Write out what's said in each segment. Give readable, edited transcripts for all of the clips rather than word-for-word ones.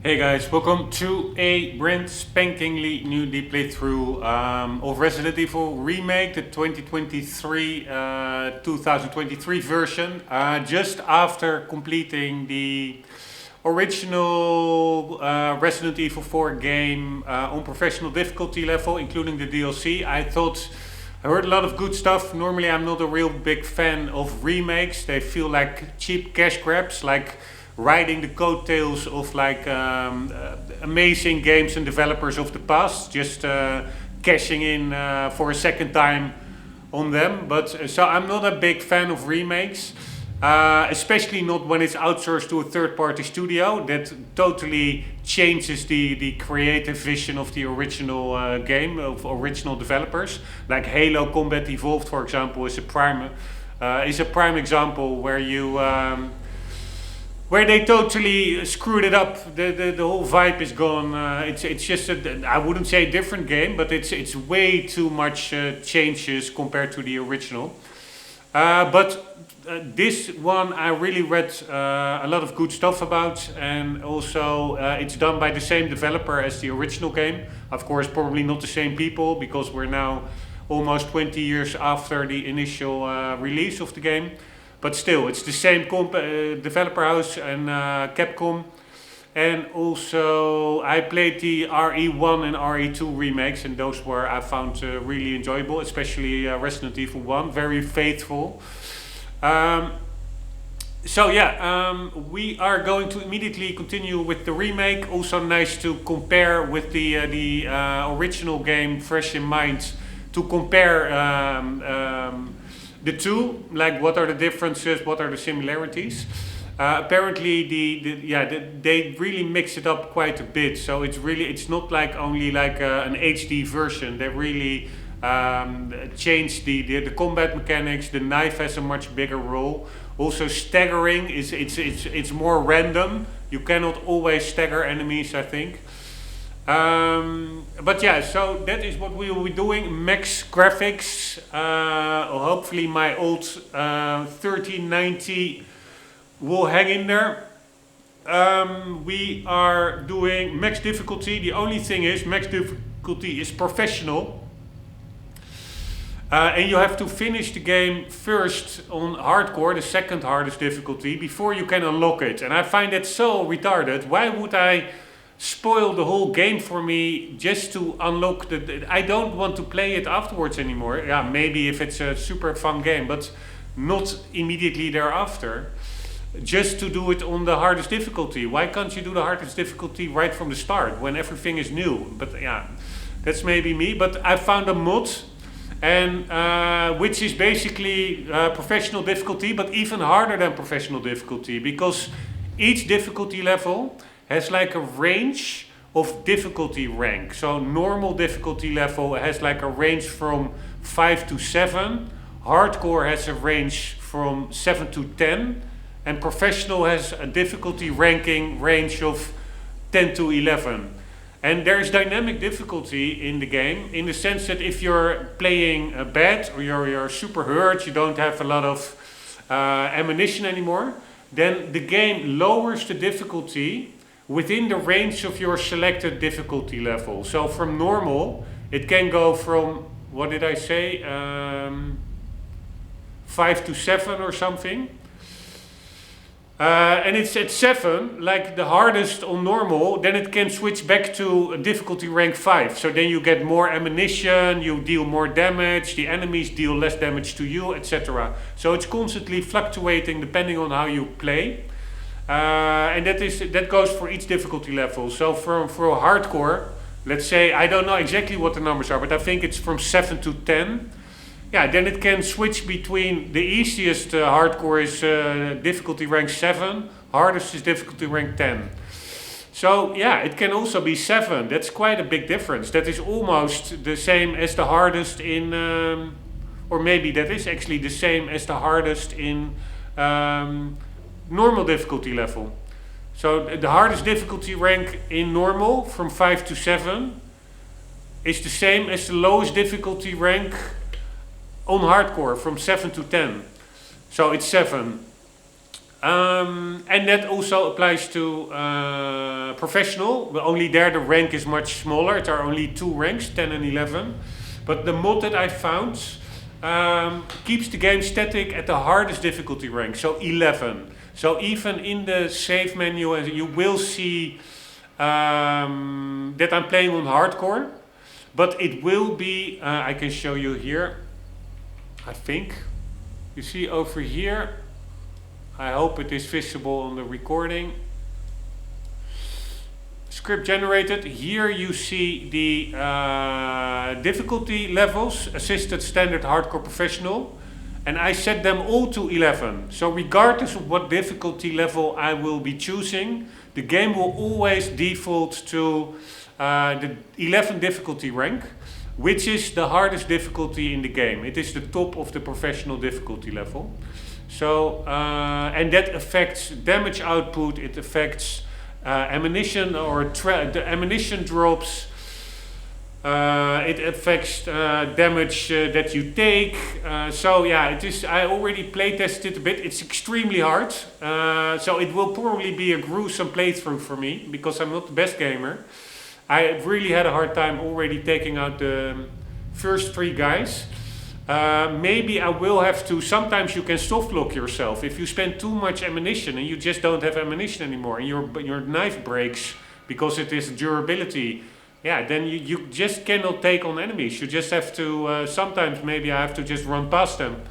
Hey guys, welcome to a brand spankingly new playthrough of Resident Evil Remake, the 2023 version. Just after completing the original Resident Evil 4 game on professional difficulty level, including the DLC, I heard a lot of good stuff. Normally I'm not a real big fan of remakes. They feel like cheap cash grabs, like riding the coattails of amazing games and developers of the past, just cashing in for a second time on them. But so I'm not a big fan of remakes, especially not when it's outsourced to a third-party studio. That totally changes the creative vision of the original game, of original developers. Like Halo Combat Evolved, for example, is a prime example where they totally screwed it up. The whole vibe is gone. It's just I wouldn't say a different game, but it's way too much changes compared to the original. But this one I really read a lot of good stuff about, and also it's done by the same developer as the original game. Of course, probably not the same people, because we're now almost 20 years after the initial release of the game. But still, it's the same developer house and Capcom. And also, I played the RE1 and RE2 remakes, and those were, I found, really enjoyable, especially Resident Evil 1, very faithful. We are going to immediately continue with the remake. Also nice to compare with the original game, fresh in mind, to compare the two, like what are the differences, what are the similarities. Apparently they really mix it up quite a bit, so it's not like only like an HD version. They really changed the combat mechanics. The knife has a much bigger role. Also staggering it's more random. You cannot always stagger enemies, I think. But yeah, so that is what we will be doing. Max graphics. Hopefully my old 1390 will hang in there. We are doing max difficulty. The only thing is, max difficulty is professional. And you have to finish the game first on hardcore, the second hardest difficulty, before you can unlock it. And I find that so retarded. Why would I spoil the whole game for me just to unlock I don't want to play it afterwards anymore. Yeah, maybe if it's a super fun game, but not immediately thereafter. Just to do it on the hardest difficulty. Why can't you do the hardest difficulty right from the start when everything is new? But yeah, that's maybe me. But I found a mod, and which is basically professional difficulty, but even harder than professional difficulty, because each difficulty level has like a range of difficulty rank. So normal difficulty level has like a range from 5 to 7. Hardcore has a range from 7 to 10. And professional has a difficulty ranking range of 10 to 11. And there is dynamic difficulty in the game, in the sense that if you're playing bad, or you're super hurt, you don't have a lot of ammunition anymore, then the game lowers the difficulty within the range of your selected difficulty level. So from normal, it can go from, what did I say, 5 to 7 or something. And it's at 7, like the hardest on normal, then it can switch back to difficulty rank 5. So then you get more ammunition, you deal more damage, the enemies deal less damage to you, etc. So it's constantly fluctuating depending on how you play. And that goes for each difficulty level. So for hardcore, let's say, I don't know exactly what the numbers are, but I think it's from 7 to 10. Yeah, then it can switch between the easiest hardcore is difficulty rank 7, hardest is difficulty rank 10. So yeah, it can also be 7. That's quite a big difference. That is almost the same as the hardest in, or maybe that is actually the same as the hardest in normal difficulty level. So the hardest difficulty rank in normal from 5 to 7 is the same as the lowest difficulty rank on hardcore from 7 to 10. So it's 7. And that also applies to professional, but only there the rank is much smaller. There are only 2 ranks, 10 and 11. But the mod that I found keeps the game static at the hardest difficulty rank, so 11. So even in the save menu, you will see that I'm playing on hardcore. But it will be, I can show you here, I think. You see over here, I hope it is visible on the recording. Script generated. Here you see the difficulty levels, assisted, standard, hardcore, professional. And I set them all to 11. So regardless of what difficulty level I will be choosing, the game will always default to the 11 difficulty rank, which is the hardest difficulty in the game. It is the top of the professional difficulty level. So, and that affects damage output, it affects ammunition or the ammunition drops, it affects damage that you take. So yeah, it is. I already play tested a bit. It's extremely hard. So it will probably be a gruesome playthrough for me because I'm not the best gamer. I really had a hard time already taking out the first 3 guys. Maybe I will have to. Sometimes you can soft lock yourself if you spend too much ammunition and you just don't have ammunition anymore, and your knife breaks because it is durability. Yeah, then you just cannot take on enemies. You just have to. Sometimes maybe I have to just run past them.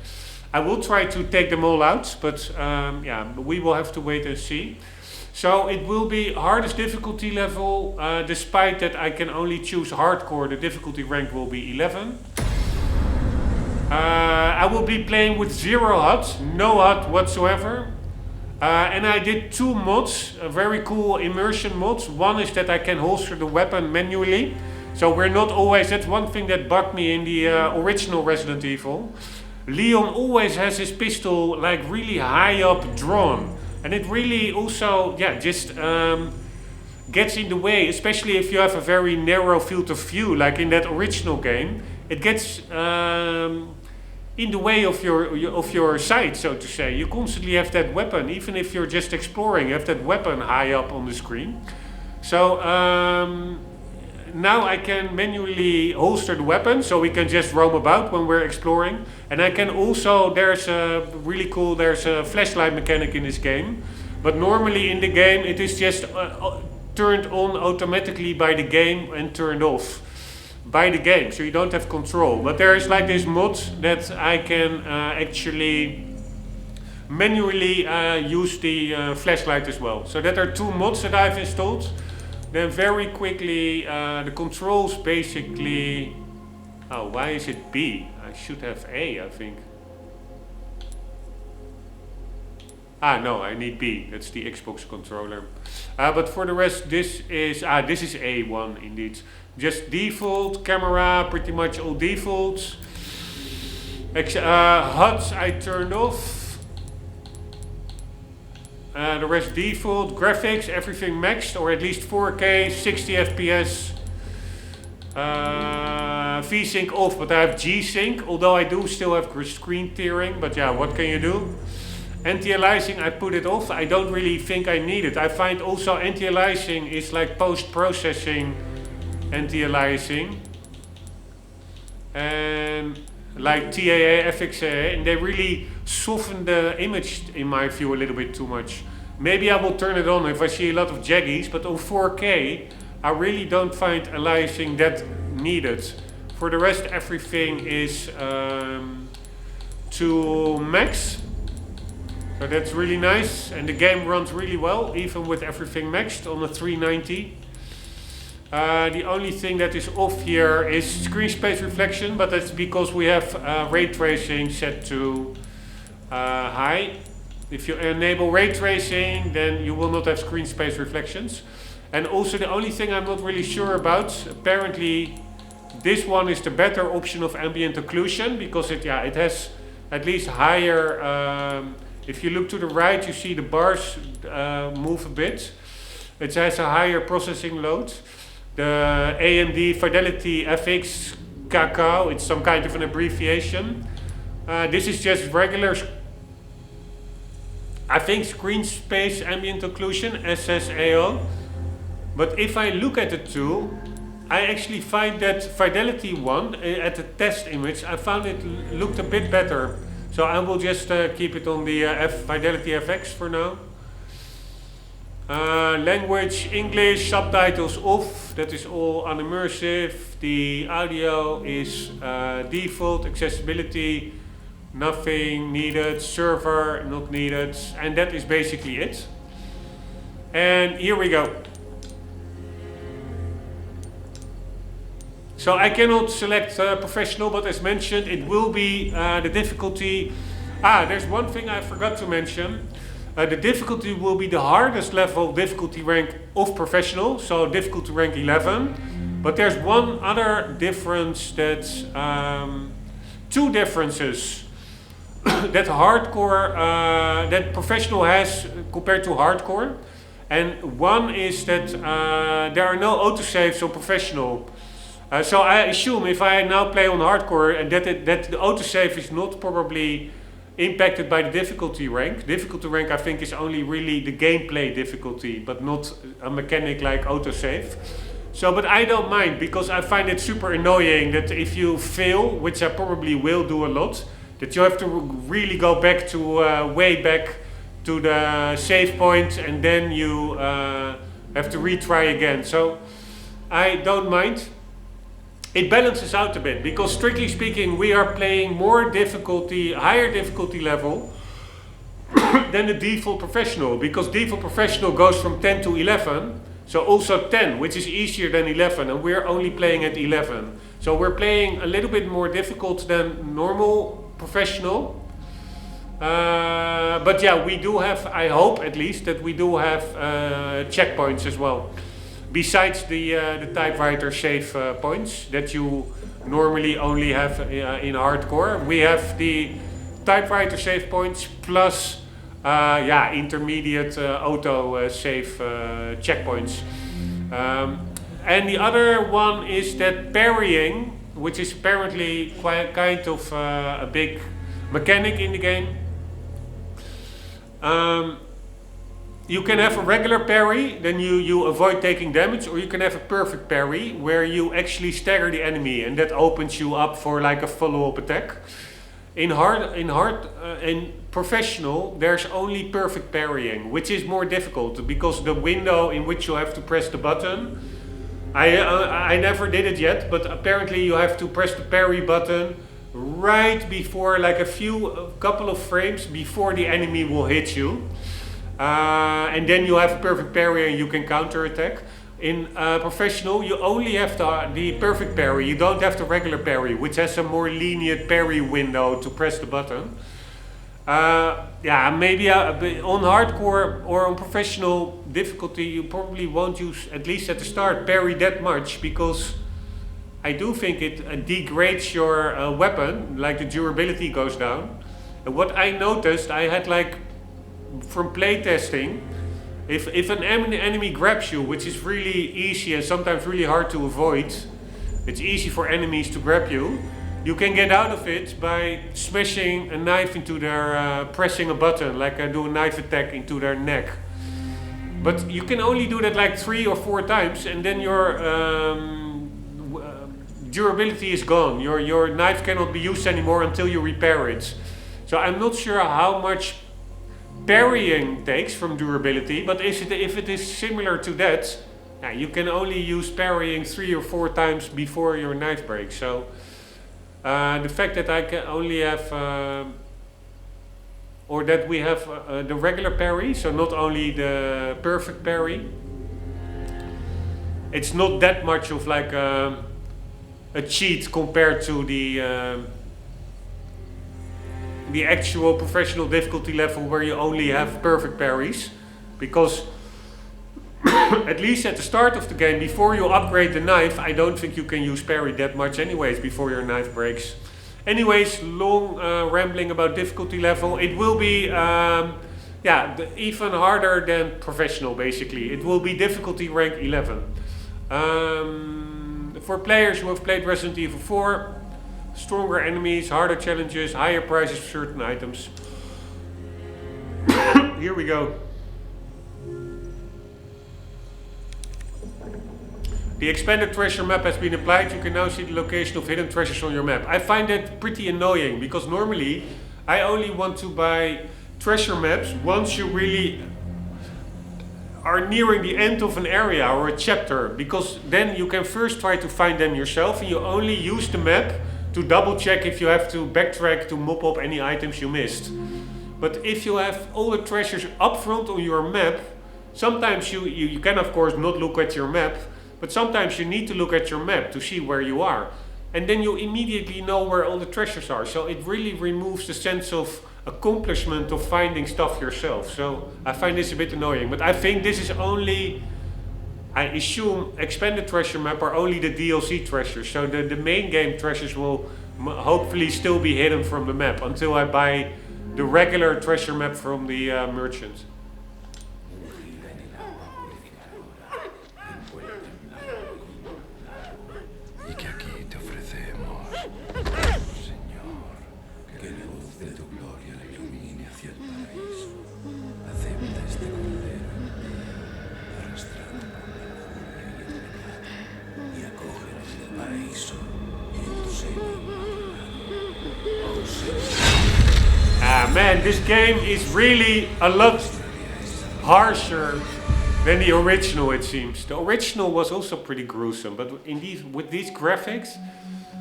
I will try to take them all out, but yeah, we will have to wait and see. So it will be hardest difficulty level. Despite that, I can only choose hardcore. The difficulty rank will be 11. I will be playing with 0 HUD, no HUD whatsoever. And I did 2 mods, very cool immersion mods. One is that I can holster the weapon manually. So we're not always, that's one thing that bugged me in the original Resident Evil. Leon always has his pistol like really high up drawn. And it really also, yeah, just gets in the way, especially if you have a very narrow field of view, like in that original game. It gets in the way of your sight, so to say. You constantly have that weapon, even if you're just exploring, you have that weapon high up on the screen. So now I can manually holster the weapon, so we can just roam about when we're exploring. And I can also, there's a really cool, there's a flashlight mechanic in this game. But normally in the game it is just turned on automatically by the game and turned off by the game, so you don't have control. But there is like this mod that I can actually manually use the flashlight as well. So that are 2 mods that I've installed. Then very quickly, the controls basically... Oh, why is it B? I should have A, I think. Ah, no, I need B. That's the Xbox controller. But for the rest, this is A1 indeed. Just default, camera, pretty much all defaults. HUDs I turned off. The rest default. Graphics, everything maxed, or at least 4K, 60 FPS. V-Sync off, but I have G-Sync, although I do still have screen tearing, but yeah, what can you do? Anti-aliasing, I put it off. I don't really think I need it. I find also anti-aliasing is like post-processing anti-aliasing. And like TAA, FXAA, and they really soften the image, in my view, a little bit too much. Maybe I will turn it on if I see a lot of jaggies, but on 4K, I really don't find aliasing that needed. For the rest, everything is to max. So that's really nice, and the game runs really well, even with everything maxed on a 390. The only thing that is off here is screen space reflection, but that's because we have ray tracing set to high. If you enable ray tracing, then you will not have screen space reflections. And also the only thing I'm not really sure about, apparently this one is the better option of ambient occlusion, because it has at least higher, if you look to the right, you see the bars move a bit. It has a higher processing load. The AMD Fidelity FX Cacao, it's some kind of an abbreviation. This is just regular I think screen space ambient occlusion, SSAO. But if I look at the two, I actually find that fidelity one at the test image, I found it looked a bit better. So I will just keep it on the Fidelity FX for now. Language, English, subtitles off, that is all unimmersive. The audio is default, accessibility, nothing needed, server not needed, and that is basically it. And here we go. So I cannot select professional, but as mentioned, it will be the difficulty. There's one thing I forgot to mention. The difficulty will be the hardest level difficulty rank of professional, so difficulty rank 11. But there's one other difference that's two differences that hardcore, that professional has compared to hardcore. And one is that there are no autosaves on professional. So I assume if I now play on hardcore and that the autosave is not probably impacted by the difficulty rank. Difficulty rank I think is only really the gameplay difficulty, but not a mechanic like autosave. So, but I don't mind, because I find it super annoying that if you fail, which I probably will do a lot, that you have to really go back to way back to the save point, and then you have to retry again. So I don't mind. It balances out a bit, because strictly speaking we are playing more difficulty, higher difficulty level than the default professional, because default professional goes from 10 to 11, so also 10, which is easier than 11, and we're only playing at 11. So we're playing a little bit more difficult than normal professional. But yeah, we do have, I hope at least, that we do have checkpoints as well. Besides the typewriter save points that you normally only have in hardcore, we have the typewriter save points plus intermediate auto save checkpoints. And the other one is that parrying, which is apparently quite kind of a big mechanic in the game. You can have a regular parry, then you avoid taking damage, or you can have a perfect parry where you actually stagger the enemy, and that opens you up for like a follow-up attack. In professional, there's only perfect parrying, which is more difficult because the window in which you have to press the button, I never did it yet, but apparently you have to press the parry button right before, like a couple of frames before the enemy will hit you. And then you have a perfect parry and you can counter attack. In professional, you only have the perfect parry, you don't have the regular parry, which has a more lenient parry window to press the button. Maybe on hardcore or on professional difficulty you probably won't use, at least at the start, parry that much, because I do think it degrades your weapon, like the durability goes down. And what I noticed, I had like, from playtesting, if an enemy grabs you, which is really easy and sometimes really hard to avoid, it's easy for enemies to grab you, you can get out of it by smashing a knife into their, pressing a button, like I do a knife attack into their neck. But you can only do that like 3 or 4 times, and then your durability is gone. Your knife cannot be used anymore until you repair it. So I'm not sure how much parrying takes from durability, but if it is similar to that, you can only use parrying 3 or 4 times before your knife breaks. So the fact that I can only have, or that we have the regular parry, so not only the perfect parry, it's not that much of like a cheat compared to the actual professional difficulty level where you only have perfect parries, because at least at the start of the game, before you upgrade the knife, I don't think you can use parry that much anyways before your knife breaks. Anyways, long rambling about difficulty level. It will be even harder than professional basically. It will be difficulty rank 11. For players who have played Resident Evil 4, stronger enemies, harder challenges, higher prices for certain items. here we go. The expanded treasure map has been applied. You can now see the location of hidden treasures on your map. I find that pretty annoying because normally I only want to buy treasure maps once you really are nearing the end of an area or a chapter, because then you can first try to find them yourself and you only use the map to double check if you have to backtrack to mop up any items you missed. But if you have all the treasures up front on your map, sometimes you can of course not look at your map, but sometimes you need to look at your map to see where you are. And then you immediately know where all the treasures are. So it really removes the sense of accomplishment of finding stuff yourself. So I find this a bit annoying. But I think this is only, I assume, expanded treasure map are only the DLC treasures. So the main game treasures will hopefully still be hidden from the map until I buy the regular treasure map from the merchant. Man, this game is really a lot harsher than the original, it seems. The original was also pretty gruesome, but with these graphics,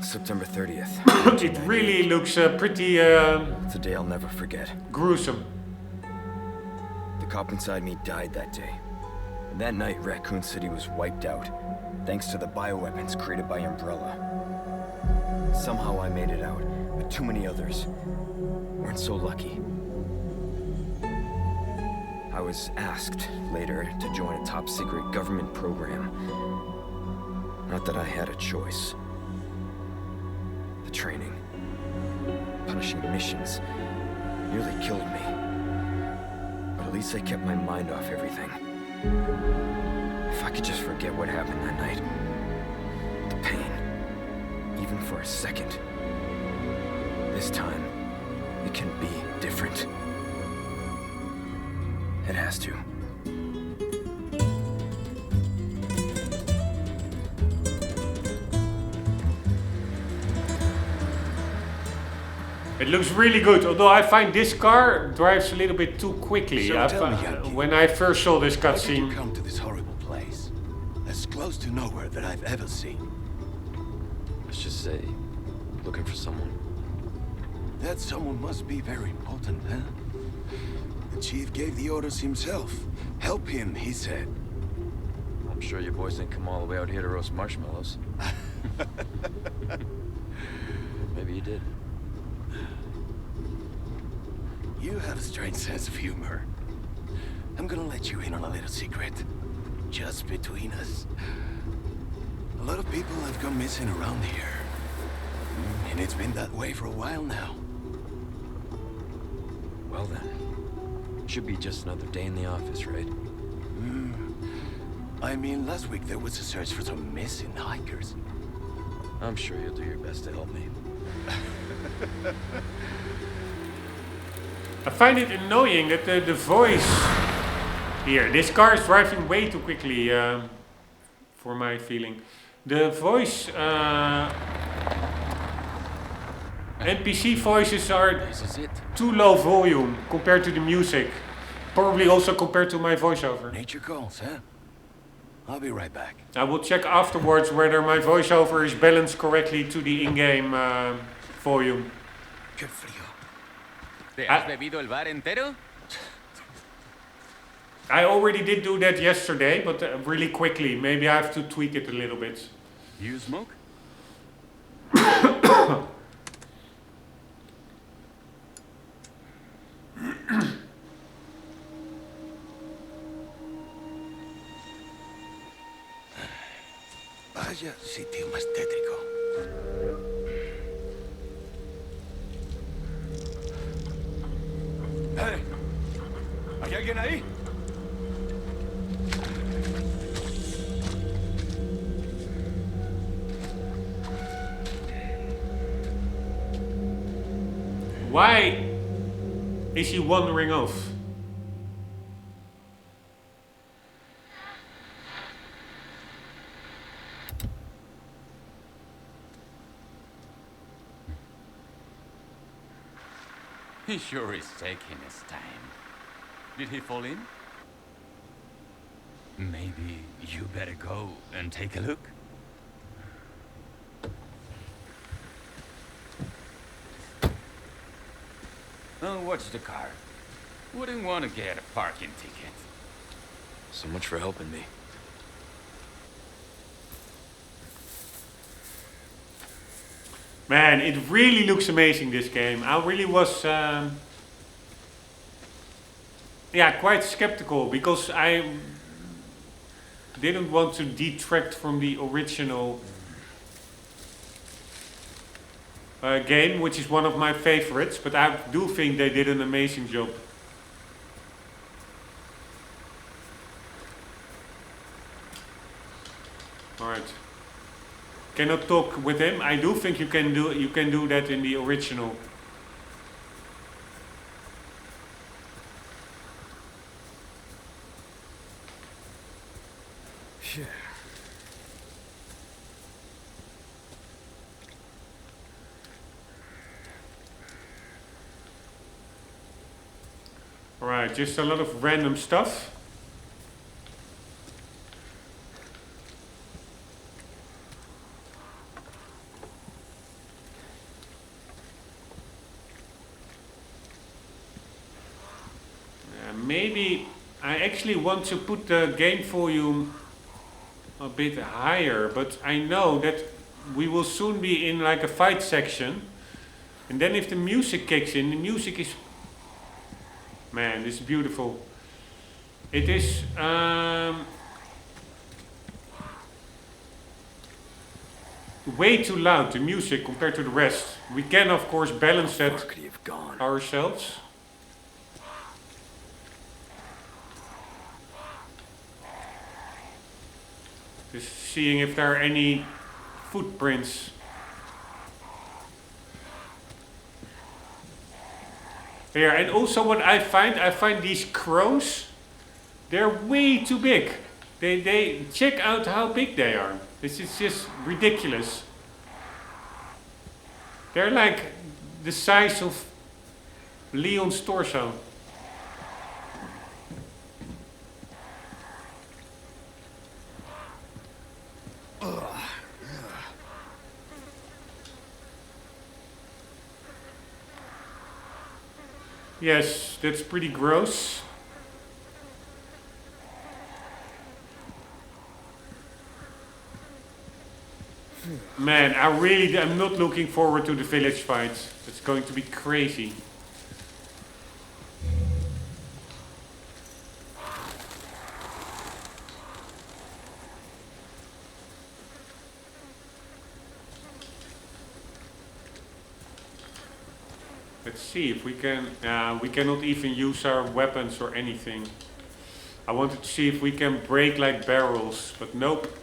September 30th. It really looks pretty It's a day I'll never forget. Gruesome. The cop inside me died that day. And that night, Raccoon City was wiped out, thanks to the bioweapons created by Umbrella. Somehow I made it out, but too many others weren't so lucky. I was asked later to join a top-secret government program. Not that I had a choice. The training, punishing missions, nearly killed me. But at least I kept my mind off everything. If I could just forget what happened that night. The pain, even for a second. This time, it can be different. It has to. It looks really good, although I find this car drives a little bit too quickly. So tell me, Yankee, when I first saw this why did cutscene. you come to this horrible place? As close to nowhere that I've ever seen. Let's just say, looking for someone. That someone must be very important, huh? The chief gave the orders himself. Help him, he said. I'm sure you boys didn't come all the way out here to roast marshmallows. Maybe you did. You have a strange sense of humor. I'm gonna let you in on a little secret. Just between us. A lot of people have gone missing around here. And it's been that way for a while now. Well then, should be just another day in the office, right? I mean, last week there was a search for some missing hikers. I'm sure you'll do your best to help me. I find it annoying that the voice here, this car is driving way too quickly for my feeling. The voice, NPC voices are This is it. too low volume compared to the music. Probably also compared to my voiceover. Nature calls, huh? I'll be right back. I will check afterwards whether my voiceover is balanced correctly to the in-game volume. Qué frío. ¿Te has bebido el bar entero? I already did do that yesterday, but really quickly. Maybe I have to tweak it a little bit. You smoke? Vaya sitio más tétrico. ¡Hey! ¿Hay alguien ahí? Why is he wandering off? He sure is taking his time. Did he fall in? Maybe you better go and take a look. Oh, watch the car. Wouldn't want to get a parking ticket. So much for helping me. Man, it really looks amazing, this game. I really was quite skeptical because I didn't want to detract from the original game, which is one of my favorites, but I do think they did an amazing job. Alright. Cannot talk with him. I do think you can do that in the original. Yeah. Alright, just a lot of random stuff. Maybe I actually want to put the game volume a bit higher, but I know that we will soon be in like a fight section, and then if the music kicks in, the music is, man, this is beautiful. It is way too loud, the music, compared to the rest. We can of course balance that ourselves. Just seeing if there are any footprints. Here, and also what I find these crows, they're way too big. They check out how big they are. This is just ridiculous. They're like the size of Leon's torso. Yes, that's pretty gross. Man, I'm not looking forward to the village fight. It's going to be crazy. Let's see if we can. We cannot even use our weapons or anything. I wanted to see if we can break like barrels, but nope.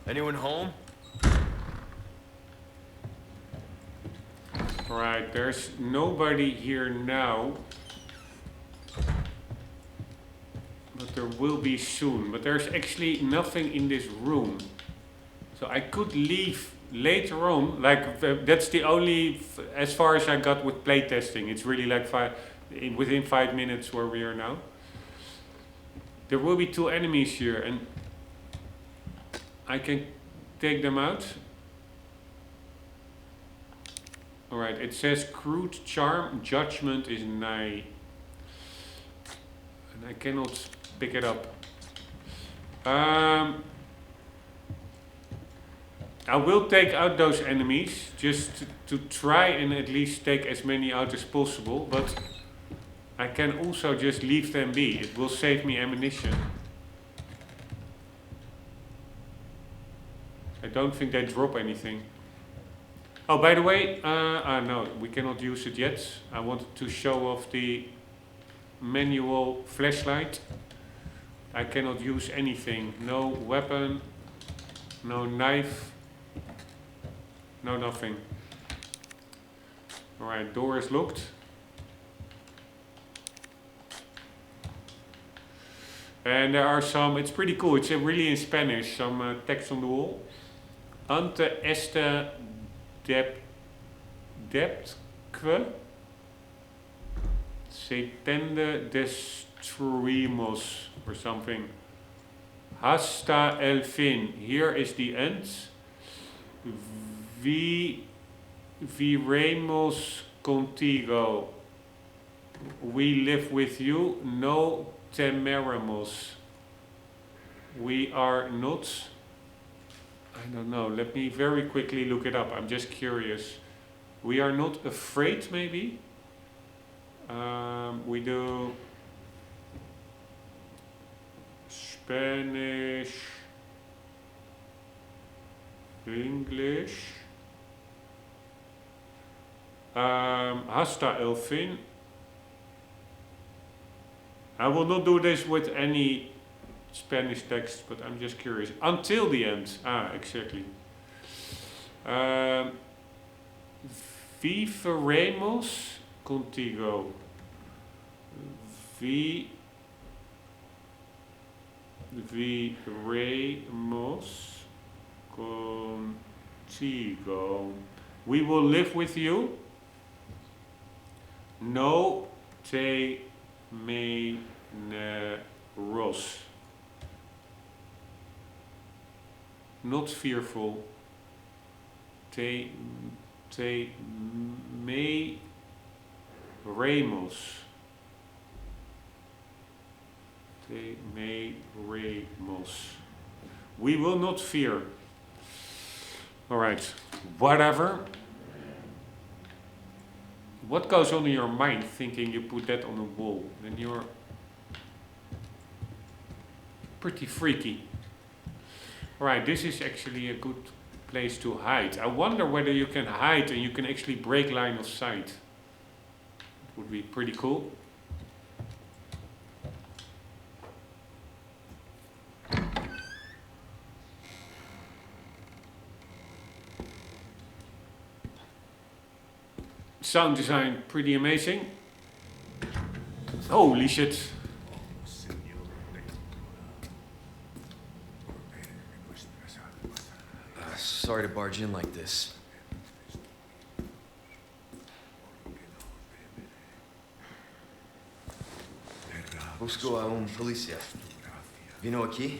Anyone home? Right, there's nobody here now. But there will be soon. But there's actually nothing in this room. So I could leave later on. Like, that's the only, as far as I got with playtesting. It's really like within 5 minutes where we are now. There will be 2 enemies here, and I can take them out. Alright, it says crude charm, judgment is nigh. And I cannot pick it up. I will take out those enemies, just to try and at least take as many out as possible, but I can also just leave them be. It will save me ammunition. I don't think they drop anything. Oh, by the way, no, we cannot use it yet. I wanted to show off the manual flashlight. I cannot use anything. No weapon, no knife, no nothing. Alright, door is locked. And there are some, it's pretty cool, it's really in Spanish, some text on the wall. Ante este deptque se tende destruimos, or something. Hasta el fin, here is the end. Viremos contigo, we live with you, no temeremos. We are not, I don't know, let me very quickly look it up, I'm just curious. We are not afraid, maybe? We do Spanish, English, hasta el fin. I will not do this with any Spanish text, but I'm just curious. Until the end. Exactly. Viveremos contigo. Viveremos contigo. We will live with you. No te meneros. Not fearful. Te meremos. Te meremos. We will not fear. Alright, whatever. What goes on in your mind thinking you put that on a wall? Then you're pretty freaky. Alright, this is actually a good place to hide. I wonder whether you can hide and you can actually break line of sight. It would be pretty cool. Sound design, pretty amazing. Holy shit. Sorry to barge in like this. Busco a un policía. Vino aquí?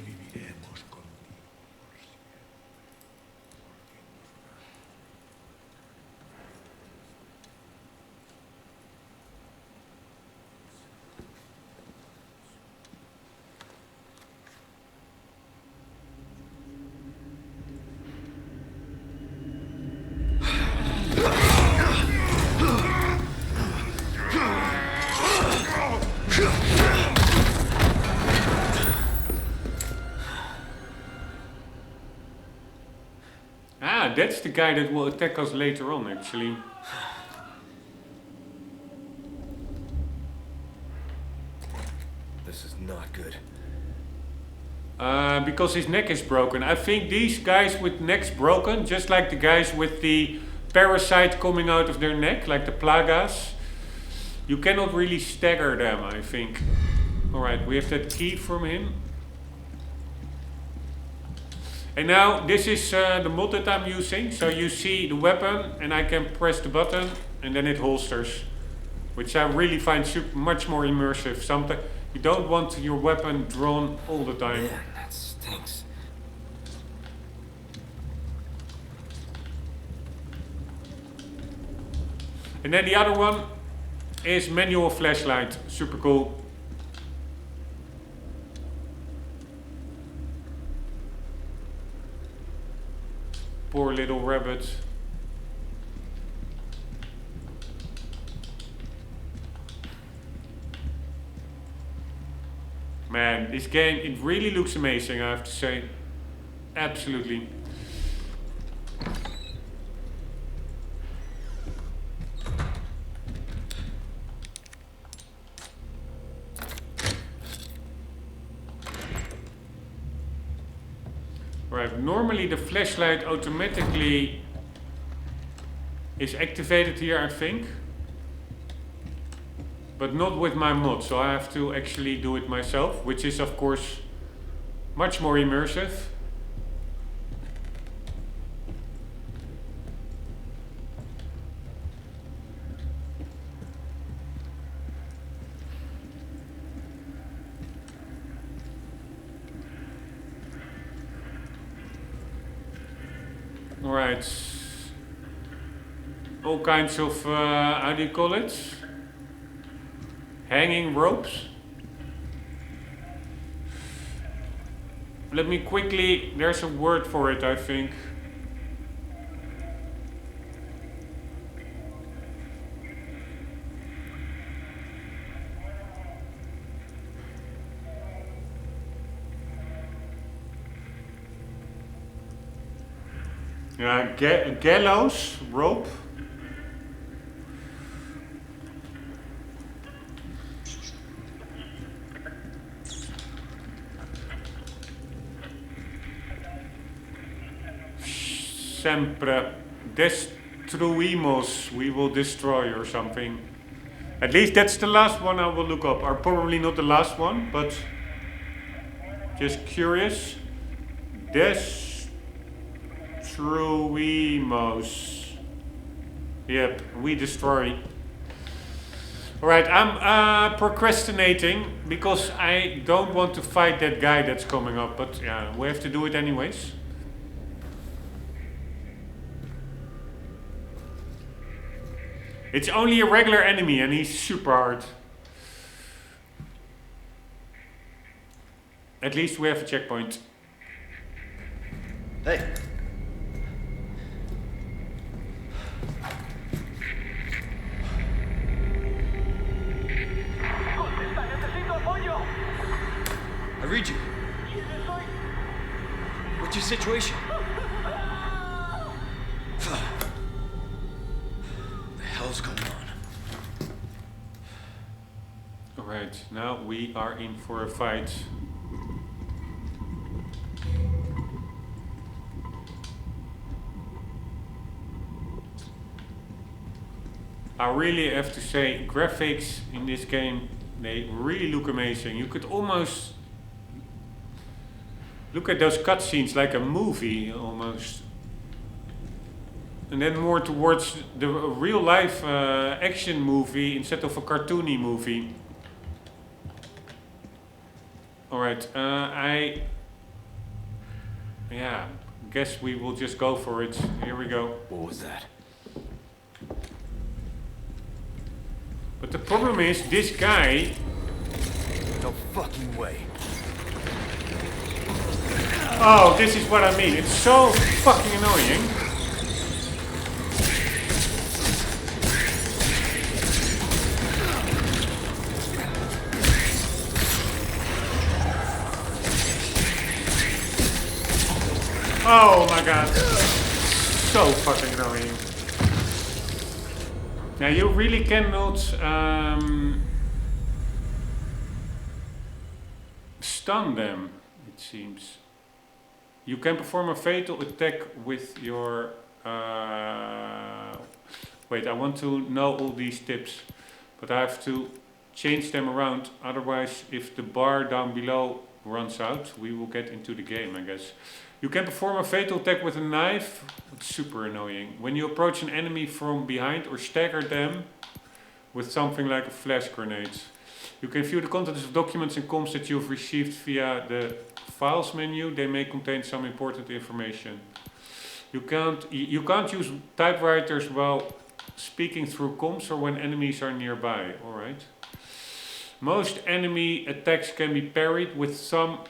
That's the guy that will attack us later on, actually. This is not good. Because his neck is broken. I think these guys with necks broken, just like the guys with the parasite coming out of their neck, like the plagas, you cannot really stagger them, I think. Alright, we have that key from him. And now this is the mod that I'm using. So you see the weapon and I can press the button and then it holsters. Which I really find much more immersive. Sometimes you don't want your weapon drawn all the time. Man, that stinks. And then the other one is manual flashlight. Super cool. Poor little rabbit. Man, this game, it really looks amazing, I have to say. Absolutely. Alright, normally the flashlight automatically is activated here, I think. But not with my mod, so I have to actually do it myself, which is of course much more immersive. Alright. All kinds of, how do you call it? Hanging ropes. Let me quickly, there's a word for it, I think. Yeah, gallows rope. Sempre destruimos, we will destroy or something. At least that's the last one I will look up. Or probably not the last one, but just curious. Destruimos. Yep, we destroy. Alright, I'm procrastinating because I don't want to fight that guy that's coming up, but yeah, we have to do it anyways. It's only a regular enemy and he's super hard. At least we have a checkpoint. Hey. I read you. What's your situation? What's going on? Alright, now we are in for a fight. I really have to say, graphics in this game, they really look amazing. You could almost look at those cutscenes like a movie almost. And then more towards the real life action movie instead of a cartoony movie. Alright, guess we will just go for it. Here we go. What was that? But the problem is, this guy... No fucking way. Oh, this is what I mean. It's so fucking annoying. Oh my god. So fucking annoying. Now you really cannot stun them, it seems. You can perform a fatal attack with your... wait, I want to know all these tips. But I have to change them around. Otherwise, if the bar down below runs out, we will get into the game, I guess. You can perform a fatal attack with a knife. It's super annoying. When you approach an enemy from behind or stagger them with something like a flash grenade. You can view the contents of documents and comms that you've received via the Files menu. They may contain some important information. You can't use typewriters while speaking through comms or when enemies are nearby. Alright. Most enemy attacks can be parried with some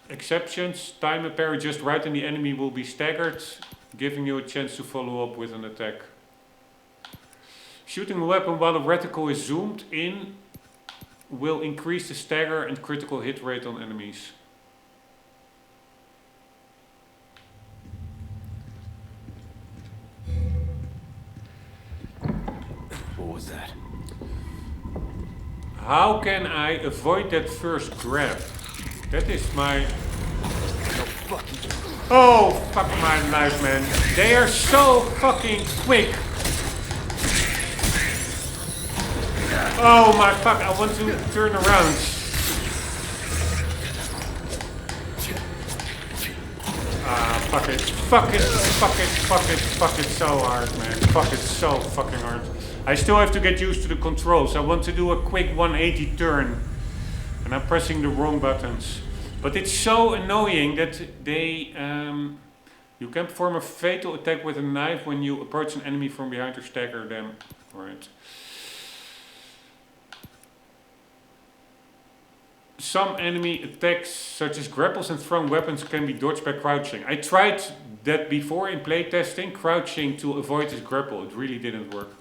exceptions. Time a parry just right and the enemy will be staggered, giving you a chance to follow up with an attack. Shooting a weapon while the reticle is zoomed in will increase the stagger and critical hit rate on enemies. What was that? How can I avoid that first grab? That is my... No Oh, fuck my life, man. They are so fucking quick. Oh my fuck, I want to turn around. Fuck it. Fuck it. Fuck it. Fuck it. Fuck it so hard, man. Fuck it so fucking hard. I still have to get used to the controls. I want to do a quick 180 turn. And I'm pressing the wrong buttons. But it's so annoying that they... you can perform a fatal attack with a knife when you approach an enemy from behind or stagger them. Alright. Some enemy attacks, such as grapples and thrown weapons, can be dodged by crouching. I tried that before in playtesting, crouching to avoid this grapple. It really didn't work.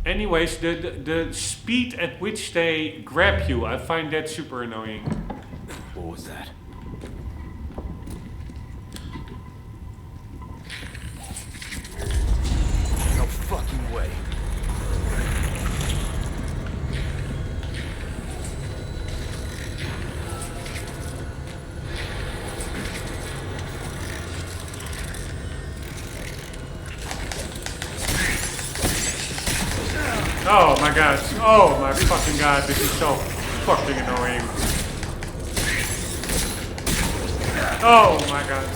Anyways, the speed at which they grab you, I find that super annoying. What was that? No fucking way. Oh my god. Oh my fucking god. This is so fucking annoying. Oh my god.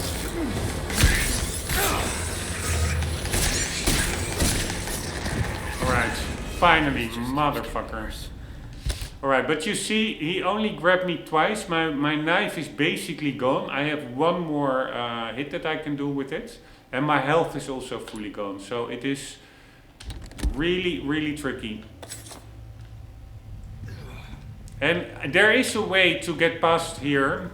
Alright. Finally, motherfuckers. Alright, but you see, he only grabbed me twice. My knife is basically gone. I have one more hit that I can do with it. And my health is also fully gone. So it is really, really tricky. And there is a way to get past here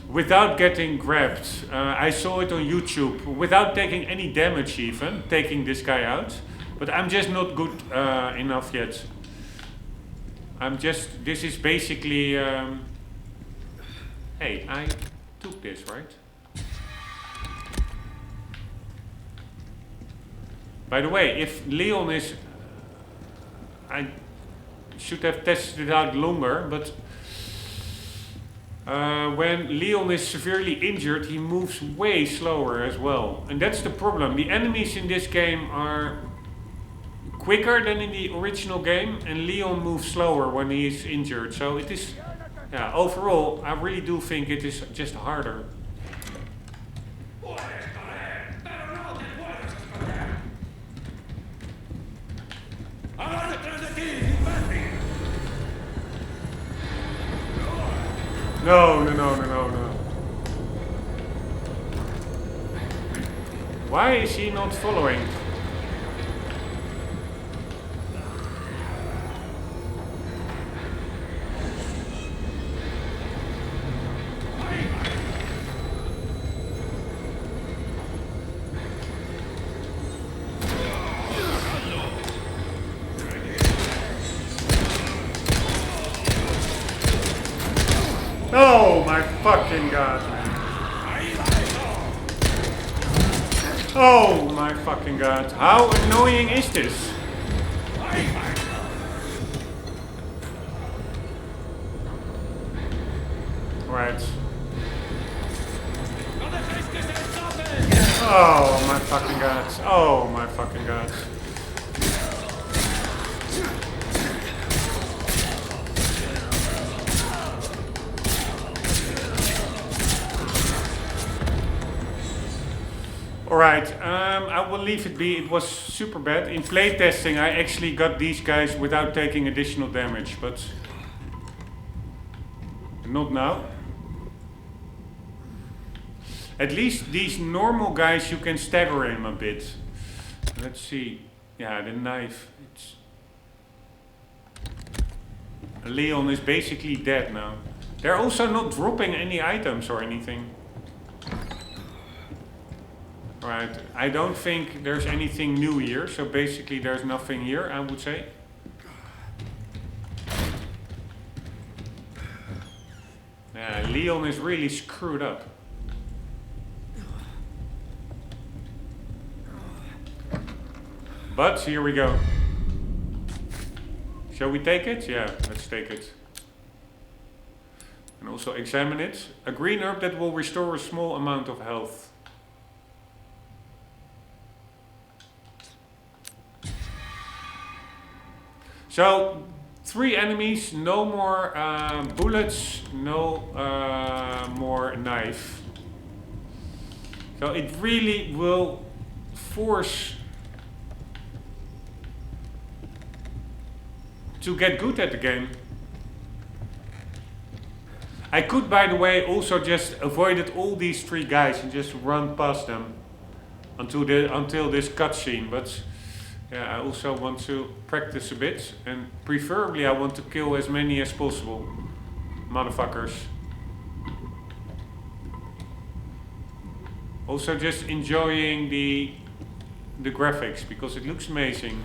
without getting grabbed. I saw it on YouTube, without taking any damage even, taking this guy out. But I'm just not good enough yet. This is basically... hey, I took this, right? By the way, if Leon is... I should have tested it out longer, but... when Leon is severely injured, he moves way slower as well. And that's the problem. The enemies in this game are quicker than in the original game, and Leon moves slower when he is injured. So it is... yeah, overall, I really do think it is just harder. No. Why is he not following? Oh my fucking god, man. Oh my fucking god. How annoying is this? Right. Oh my fucking god. Oh my fucking god. Alright, I will leave it be. It was super bad. In playtesting I actually got these guys without taking additional damage, but not now. At least these normal guys you can stagger him a bit. Let's see. Yeah, the knife. Leon is basically dead now. They're also not dropping any items or anything. Right, I don't think there's anything new here, so basically there's nothing here, I would say. Yeah, Leon is really screwed up. But here we go. Shall we take it? Yeah, let's take it. And also examine it. A green herb that will restore a small amount of health. So, 3 enemies, no more bullets, no more knife. So it really will force to get good at the game. I could, by the way, also just avoided all these 3 guys and just run past them until this cutscene, but yeah, I also want to practice a bit, and preferably I want to kill as many as possible. Motherfuckers. Also just enjoying the graphics, because it looks amazing.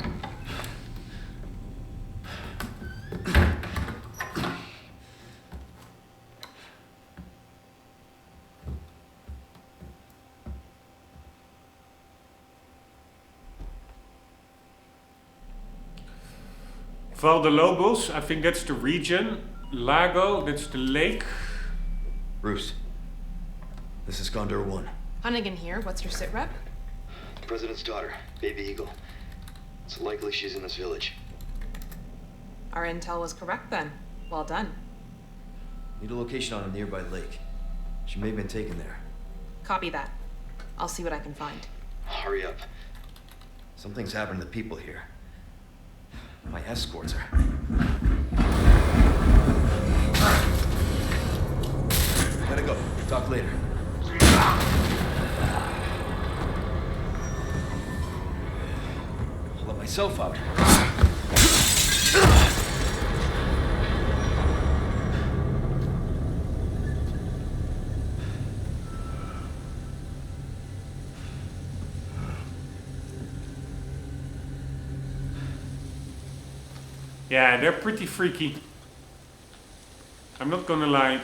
Valdelobos, I think that's the region. Lago, that's the lake. Bruce, this is Condor 1. Hunnigan here. What's your sit rep? President's daughter, Baby Eagle. It's likely she's in this village. Our intel was correct then. Well done. Need a location on a nearby lake. She may have been taken there. Copy that. I'll see what I can find. Hurry up. Something's happened to the people here. My escorts are... Gotta go. Talk later. I'll let myself out. Yeah, they're pretty freaky. I'm not gonna lie.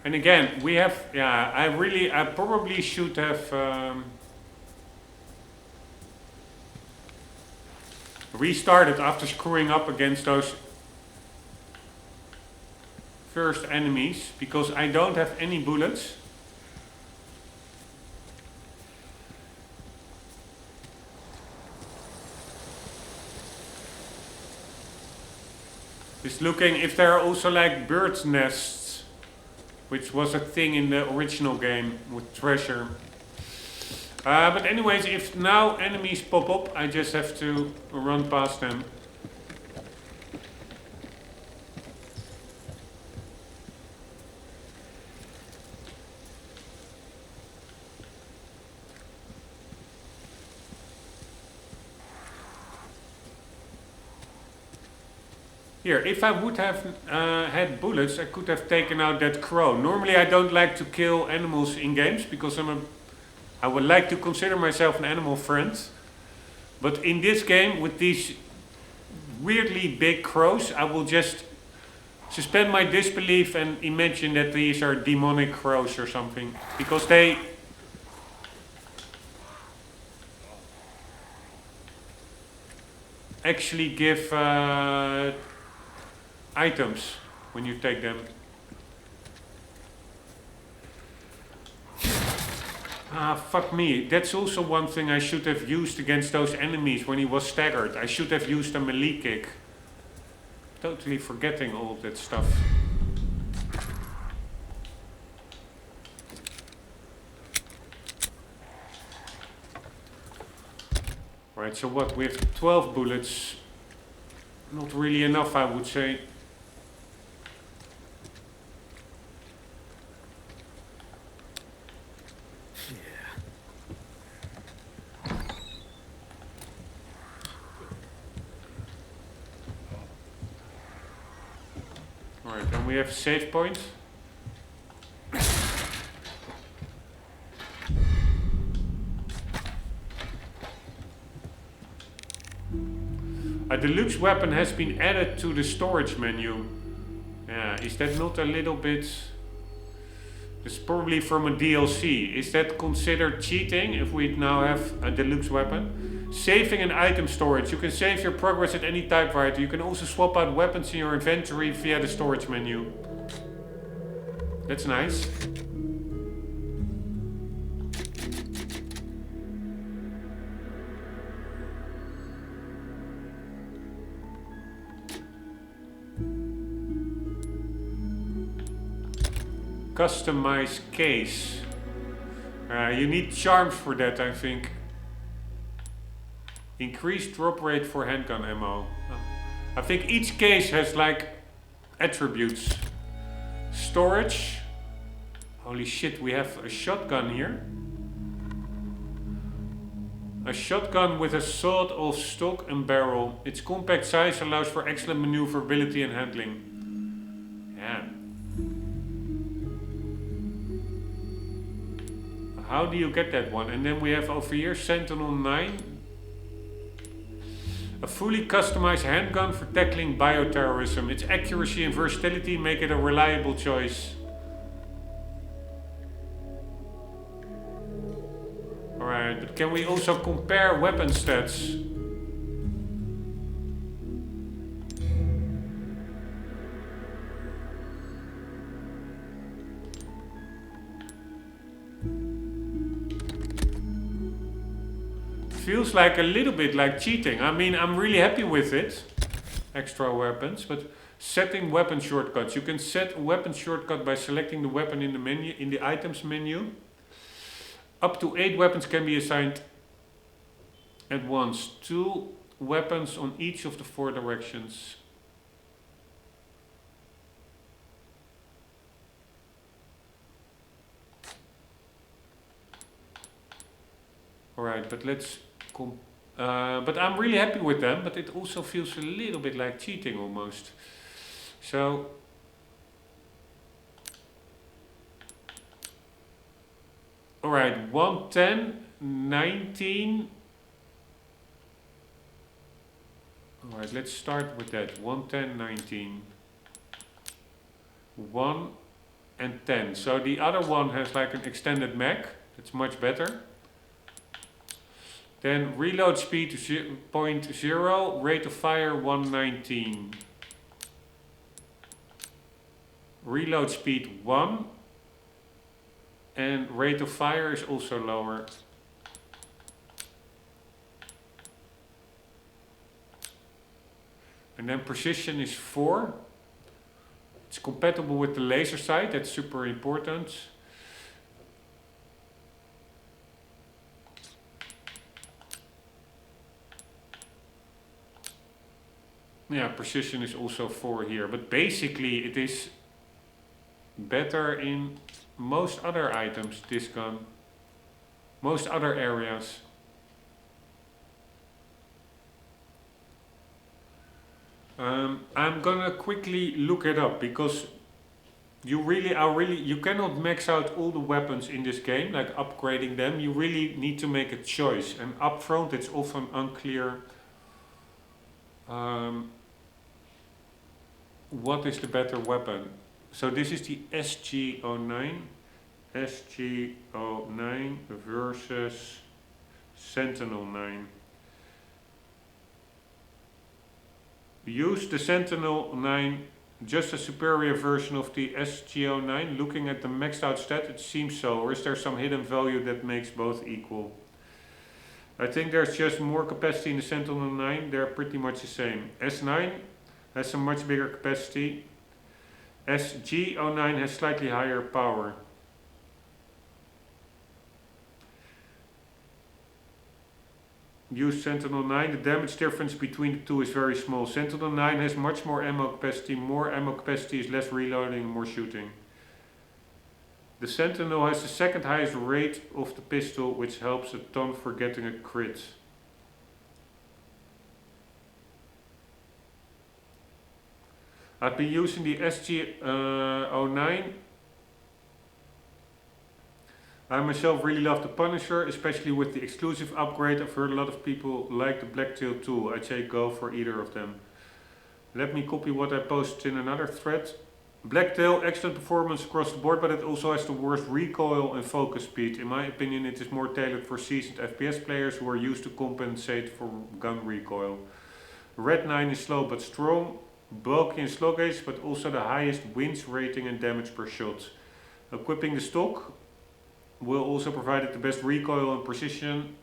And again, we have, yeah, I probably should have restarted after screwing up against those first enemies, because I don't have any bullets. Just looking if there are also like birds' nests, which was a thing in the original game with treasure. But anyways, if now enemies pop up, I just have to run past them. Here, if I would have had bullets, I could have taken out that crow. Normally I don't like to kill animals in games, because I would like to consider myself an animal friend. But in this game, with these weirdly big crows, I will just suspend my disbelief and imagine that these are demonic crows or something. Because they... actually give... items when you take them. Ah, fuck me. That's also one thing I should have used against those enemies when he was staggered. I should have used a melee kick. Totally forgetting all of that stuff. Right, so what? We have 12 bullets. Not really enough, I would say. Alright, and we have a save point. A deluxe weapon has been added to the storage menu. Yeah, is that not a little bit... It's probably from a DLC. Is that considered cheating if we now have a deluxe weapon? Saving and item storage. You can save your progress at any typewriter. You can also swap out weapons in your inventory via the storage menu. That's nice. Customize case. You need charms for that, I think. Increased drop rate for handgun ammo. I think each case has like attributes. Storage. Holy shit, we have a shotgun here. A shotgun with a sort of stock and barrel. Its compact size allows for excellent maneuverability and handling. Yeah. How do you get that one? And then we have over here Sentinel 9. A fully customized handgun for tackling bioterrorism. Its accuracy and versatility make it a reliable choice. Alright, but can we also compare weapon stats? Feels like a little bit like cheating. I mean, I'm really happy with it. Extra weapons, but setting weapon shortcuts. You can set a weapon shortcut by selecting the weapon in the menu, in the items menu. Up to 8 weapons can be assigned at once. 2 weapons on each of the 4 directions. Alright, but let's... but I'm really happy with them, but it also feels a little bit like cheating almost. So... Alright, 110, 19... Alright, let's start with that. 110, 19. 1 and 10. So the other one has like an extended mag. That's much better. Then reload speed 0.0, rate of fire 119. Reload speed 1. And rate of fire is also lower. And then precision is 4. It's compatible with the laser sight, that's super important. Yeah, precision is also 4 here, but basically it is better in most other items, this gun. Most other areas. I'm gonna quickly look it up because you cannot max out all the weapons in this game, like upgrading them. You really need to make a choice, and up front it's often unclear what is the better weapon. So this is the SG-09. SG-09 versus Sentinel 9. Use the Sentinel 9, just a superior version of the SG-09. Looking at the maxed out stat, it seems so. Or is there some hidden value that makes both equal? I think there's just more capacity in the Sentinel 9. They're pretty much the same. S9 has a much bigger capacity. SG-09 has slightly higher power. Use Sentinel 9. The damage difference between the two is very small. Sentinel 9 has much more ammo capacity. More ammo capacity is less reloading and more shooting. The Sentinel has the second highest rate of the pistol, which helps a ton for getting a crit. I've been using the SG-09. I myself really love the Punisher, especially with the exclusive upgrade. I've heard a lot of people like the Blacktail too. I'd say go for either of them. Let me copy what I posted in another thread. Blacktail, excellent performance across the board, but it also has the worst recoil and focus speed. In my opinion, it is more tailored for seasoned FPS players who are used to compensate for gun recoil. Red 9 is slow but strong, bulky and slow gauge, but also the highest winch rating and damage per shot. Equipping the stock will also provide it the best recoil and precision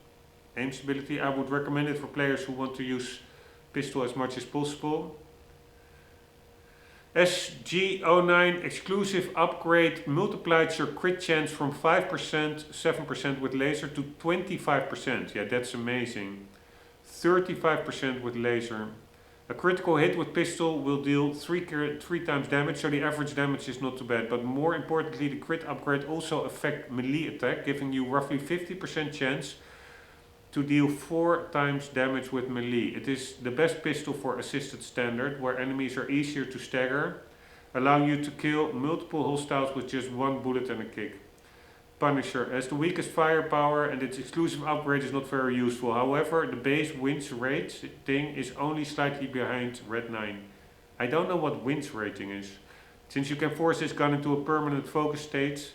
aim stability. I would recommend it for players who want to use pistol as much as possible. SG09 exclusive upgrade multiplied your crit chance from 5%, 7% with laser to 25%. Yeah, that's amazing. 35% with laser. A critical hit with pistol will deal 3 times damage, so the average damage is not too bad. But more importantly, the crit upgrade also affects melee attack, giving you roughly 50% chance to deal 4 times damage with melee. It is the best pistol for assisted standard, where enemies are easier to stagger, allowing you to kill multiple hostiles with just 1 bullet and a kick. Punisher has the weakest firepower and its exclusive upgrade is not very useful. However, the base winch rate thing is only slightly behind Red 9. I don't know what winch rating is. Since you can force this gun into a permanent focus state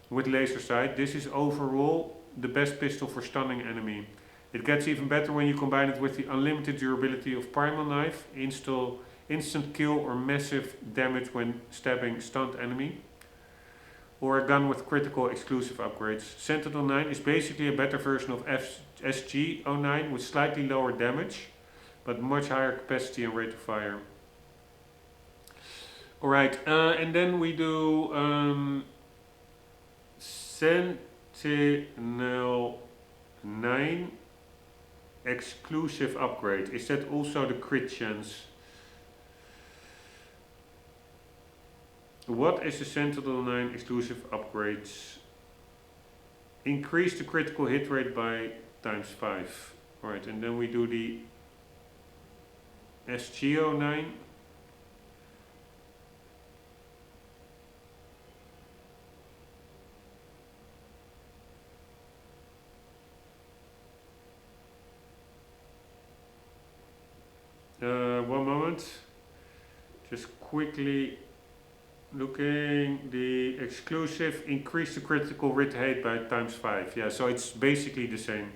with laser sight, this is overall the best pistol for stunning enemy. It gets even better when you combine it with the unlimited durability of Primal Knife, instant kill or massive damage when stabbing stunned enemy, or a gun with critical exclusive upgrades. Sentinel 9 is basically a better version of SG09 with slightly lower damage, but much higher capacity and rate of fire. Alright, and then we do Sentinel 9 exclusive upgrade. Is that also the crit chance? What is the Sentinel 9 exclusive upgrades? Increase the critical hit rate by times 5. Alright, and then we do the SGO9. One moment. Just quickly looking. The exclusive increase the critical hit rate by times 5. Yeah, so it's basically the same.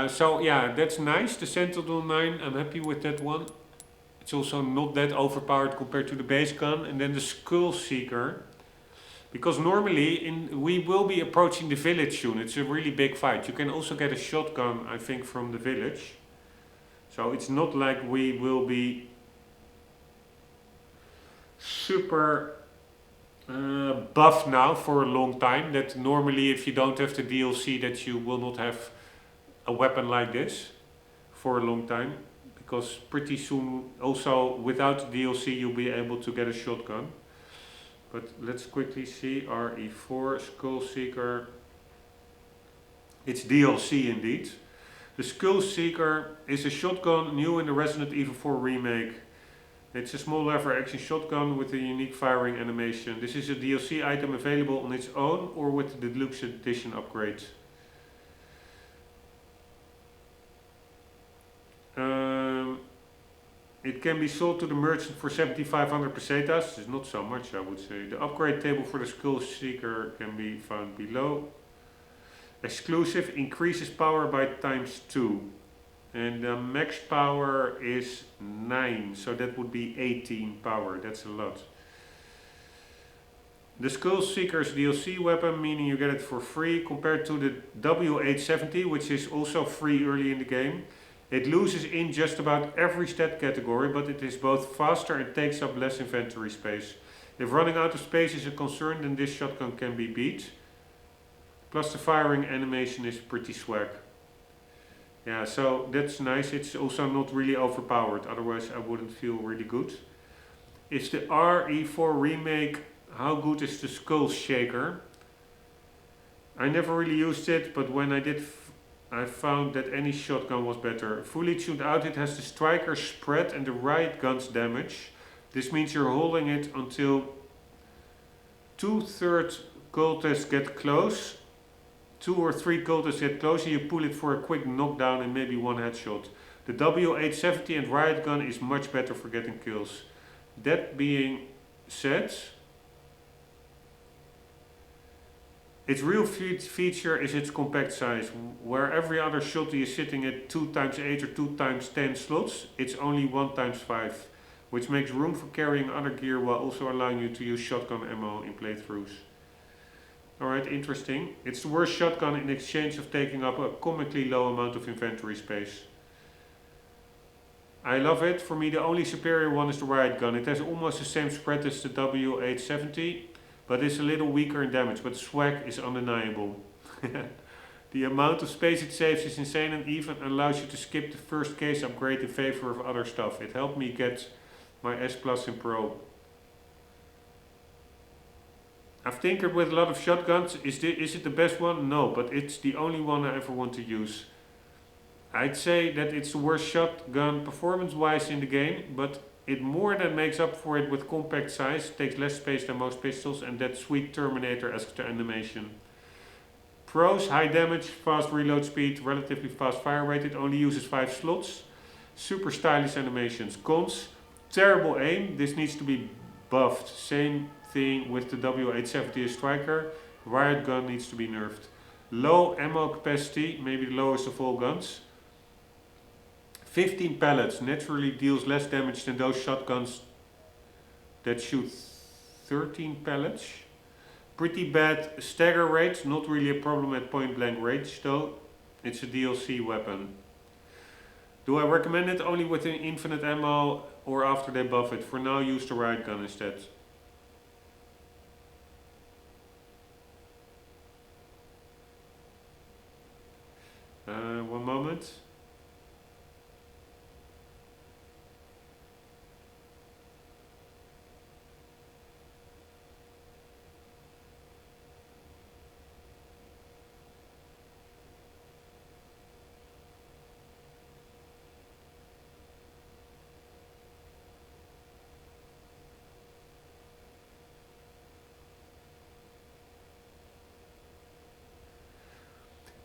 So yeah, that's nice. The Sentinel 9, I'm happy with that one. It's also not that overpowered compared to the base gun. And then the Skull Seeker. Because normally we will be approaching the village soon. It's a really big fight. You can also get a shotgun, I think, from the village. So it's not like we will be super buff now for a long time. That normally if you don't have the DLC that you will not have a weapon like this for a long time. Because pretty soon also without the DLC you'll be able to get a shotgun. But let's quickly see RE4 Skull Seeker. It's DLC indeed. The Skull Seeker is a shotgun new in the Resident Evil 4 remake. It's a small lever action shotgun with a unique firing animation. This is a DLC item available on its own or with the deluxe edition upgrade. It can be sold to the merchant for 7,500 pesetas. It's not so much, I would say. The upgrade table for the Skull Seeker can be found below. Exclusive increases power by times 2. And the max power is 9, so that would be 18 power. That's a lot. The Skull Seeker's DLC weapon, meaning you get it for free, compared to the W870, which is also free early in the game. It loses in just about every stat category, but it is both faster and takes up less inventory space. If running out of space is a concern, then this shotgun can be beat. Plus the firing animation is pretty swag. Yeah, so that's nice. It's also not really overpowered, otherwise I wouldn't feel really good. Is the RE4 remake, how good is the Skull Shaker? I never really used it, but when I did, I found that any shotgun was better. Fully tuned out, it has the striker spread and the riot gun's damage. This means you're holding it until 2/3 cultists get close. 2 or 3 cultists get close and you pull it for a quick knockdown and maybe 1 headshot. The W870 and riot gun is much better for getting kills. That being said, its real feature is its compact size. Where every other shotty is sitting at 2x8 or 2x10 slots, it's only 1x5, which makes room for carrying other gear while also allowing you to use shotgun ammo in playthroughs. Alright, interesting. It's the worst shotgun in exchange of taking up a comically low amount of inventory space. I love it. For me, the only superior one is the riot gun. It has almost the same spread as the W870, but it's a little weaker in damage, but swag is undeniable. The amount of space it saves is insane and even allows you to skip the first case upgrade in favor of other stuff. It helped me get my S Plus in Pro. I've tinkered with a lot of shotguns. Is it the best one? No, but it's the only one I ever want to use. I'd say that it's the worst shotgun performance-wise in the game, but it more than makes up for it with compact size, takes less space than most pistols, and that sweet Terminator-esque animation. Pros: high damage, fast reload speed, relatively fast fire rate, it only uses 5 slots, super stylish animations. Cons: terrible aim, this needs to be buffed. Same thing with the W870 striker, riot gun needs to be nerfed. Low ammo capacity, maybe the lowest of all guns. 15 pellets naturally deals less damage than those shotguns that shoot 13 pellets. Pretty bad stagger rate, not really a problem at point blank range though. It's a DLC weapon. Do I recommend it only with infinite ammo or after they buff it? For now, use the riot gun instead. One moment.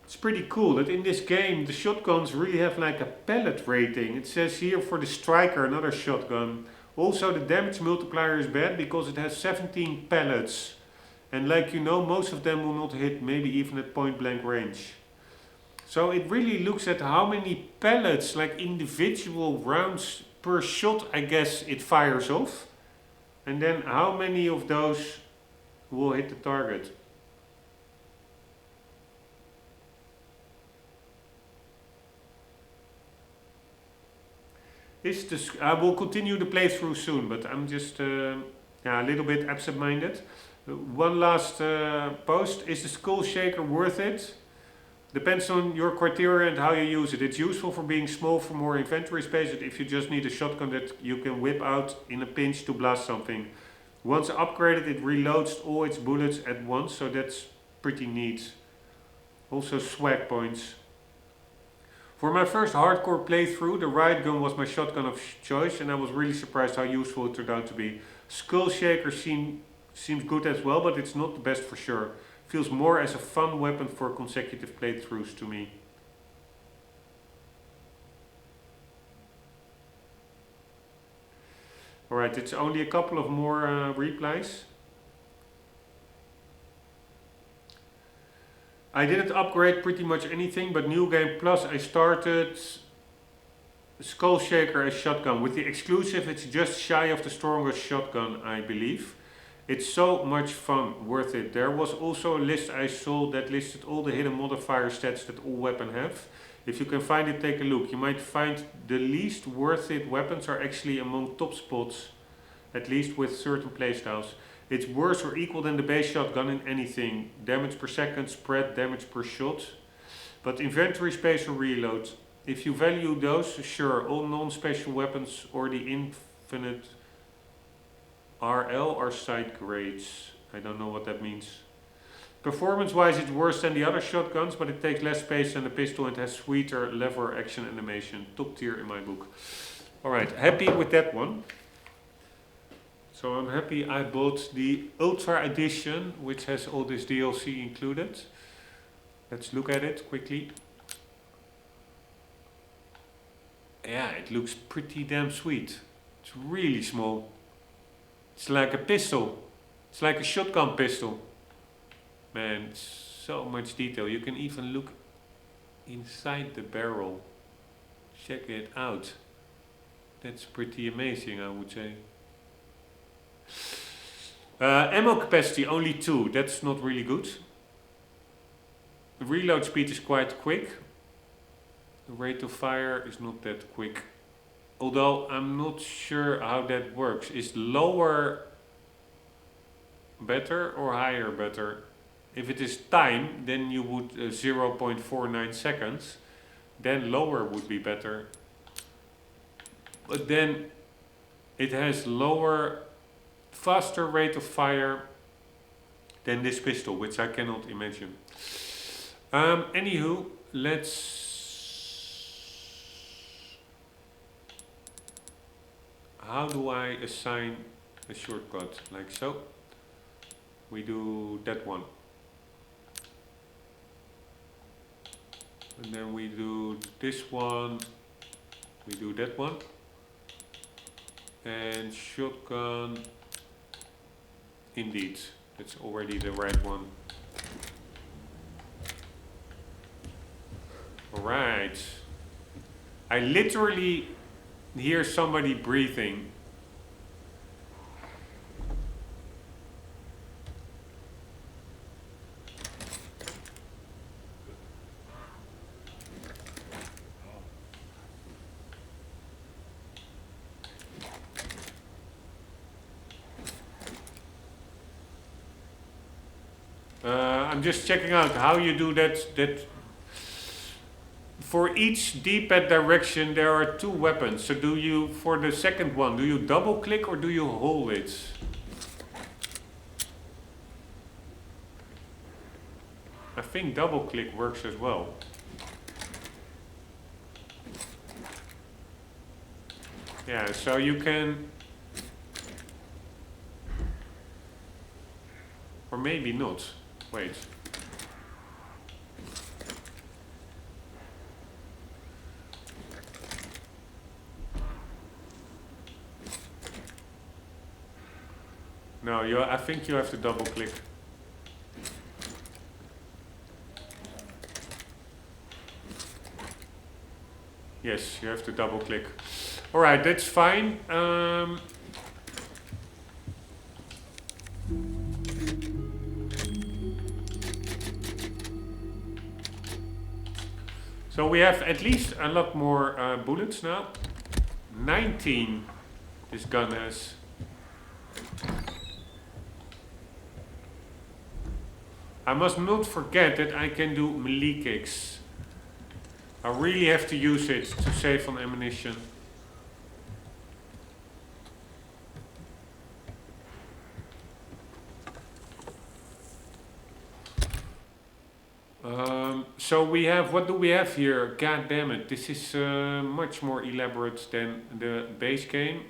It's pretty cool that in this game the shotguns really have like a pellet rating. It says here for the striker, another shotgun. Also the damage multiplier is bad because it has 17 pellets. And like you know, most of them will not hit, maybe even at point blank range. So it really looks at how many pellets, like individual rounds per shot, I guess it fires off. And then how many of those will hit the target. I will continue the playthrough soon, but I'm just a little bit absent-minded. One last post. Is the Skull Shaker worth it? Depends on your criteria and how you use it. It's useful for being small for more inventory space, but if you just need a shotgun that you can whip out in a pinch to blast something. Once upgraded, it reloads all its bullets at once, so that's pretty neat. Also swag points. For my first hardcore playthrough, the riot gun was my shotgun of choice, and I was really surprised how useful it turned out to be. Skull Shaker seems good as well, but it's not the best for sure. Feels more as a fun weapon for consecutive playthroughs to me. Alright, it's only a couple of more replies. I didn't upgrade pretty much anything, but New Game Plus I started Skull Shaker as shotgun. With the exclusive, it's just shy of the strongest shotgun, I believe. It's so much fun, worth it. There was also a list I saw that listed all the hidden modifier stats that all weapons have. If you can find it, take a look. You might find the least worth it weapons are actually among top spots, at least with certain playstyles. It's worse or equal than the base shotgun in anything. Damage per second, spread, damage per shot. But inventory space or reload. If you value those, sure, all non-special weapons or the infinite RL are side grades. I don't know what that means. Performance-wise, it's worse than the other shotguns, but it takes less space than the pistol and has sweeter lever action animation. Top tier in my book. Alright, happy with that one. So I'm happy I bought the Ultra Edition, which has all this DLC included. Let's look at it quickly. Yeah, it looks pretty damn sweet. It's really small. It's like a pistol. It's like a shotgun pistol. Man, so much detail. You can even look inside the barrel. Check it out. That's pretty amazing, I would say. Ammo capacity only 2. That's not really good. The reload speed is quite quick. The rate of fire is not that quick. Although I'm not sure how that works. Is lower better or higher better? If it is time, then you would 0.49 seconds. Then lower would be better. But then it has lower, faster rate of fire than this pistol, which I cannot imagine. Anywho, let's... How do I assign a shortcut? Like so. We do that one. And then we do this one. We do that one. And shotgun. Indeed, that's already the right one. Alright. I literally hear somebody breathing. I'm just checking out how you do that. For each D-pad direction there are 2 weapons. So do you, for the second one, do you double click or do you hold it? I think double click works as well. Yeah, so you can... Or maybe not. Wait. No, I think you have to double click. Yes, you have to double click. Alright, that's fine. So we have at least a lot more bullets now. 19 this gun has. I must not forget that I can do melee kicks. I really have to use it to save on ammunition. So we have, what do we have here? God damn it, this is much more elaborate than the base game.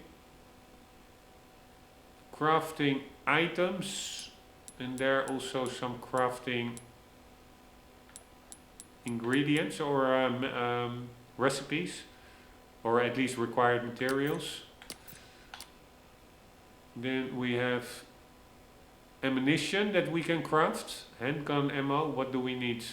Crafting items, and there are also some crafting ingredients or recipes, or at least required materials. Then we have ammunition that we can craft, handgun ammo. What do we need?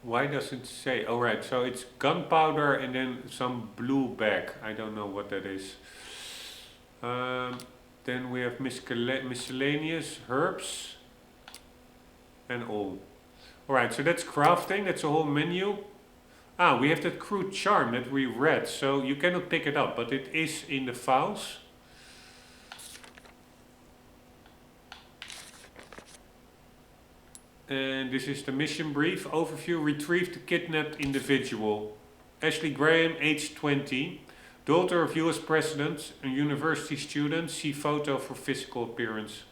Why does it say? Oh right, so it's gunpowder and then some blue bag. I don't know what that is. Then we have miscellaneous herbs and all. Alright, so that's crafting, that's a whole menu. Ah, we have that crude charm that we read, so you cannot pick it up, but it is in the files. And this is the mission brief overview. Retrieve the kidnapped individual. Ashley Graham, age 20, daughter of US President, a university student. See photo for physical appearance.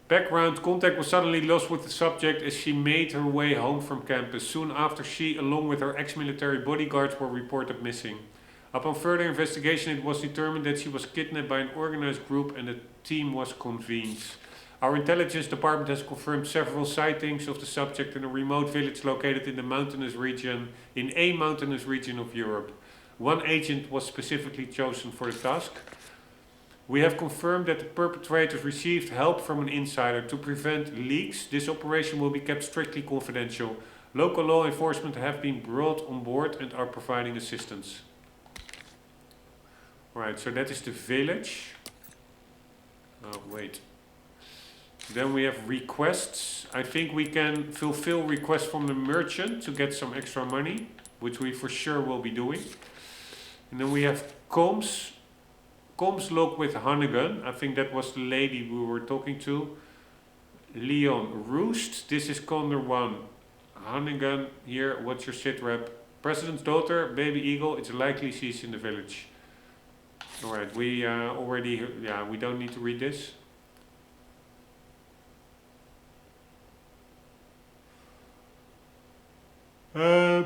Background: contact was suddenly lost with the subject as she made her way home from campus. Soon after, she, along with her ex-military bodyguards, were reported missing. Upon further investigation, it was determined that she was kidnapped by an organized group and a team was convened. Our intelligence department has confirmed several sightings of the subject in a remote village located in a mountainous region of Europe. One agent was specifically chosen for the task. We have confirmed that the perpetrators received help from an insider. To prevent leaks, this operation will be kept strictly confidential. Local law enforcement have been brought on board and are providing assistance. Right, so that is the village. Oh, wait. Then we have requests. I think we can fulfill requests from the merchant to get some extra money, which we for sure will be doing. And then we have comms. Comms log with Hannigan. I think that was the lady we were talking to. Leon Roost. This is Condor 1. Hannigan here. What's your sit rep? President's daughter, baby eagle. It's likely she's in the village. Alright, we already... Yeah, we don't need to read this.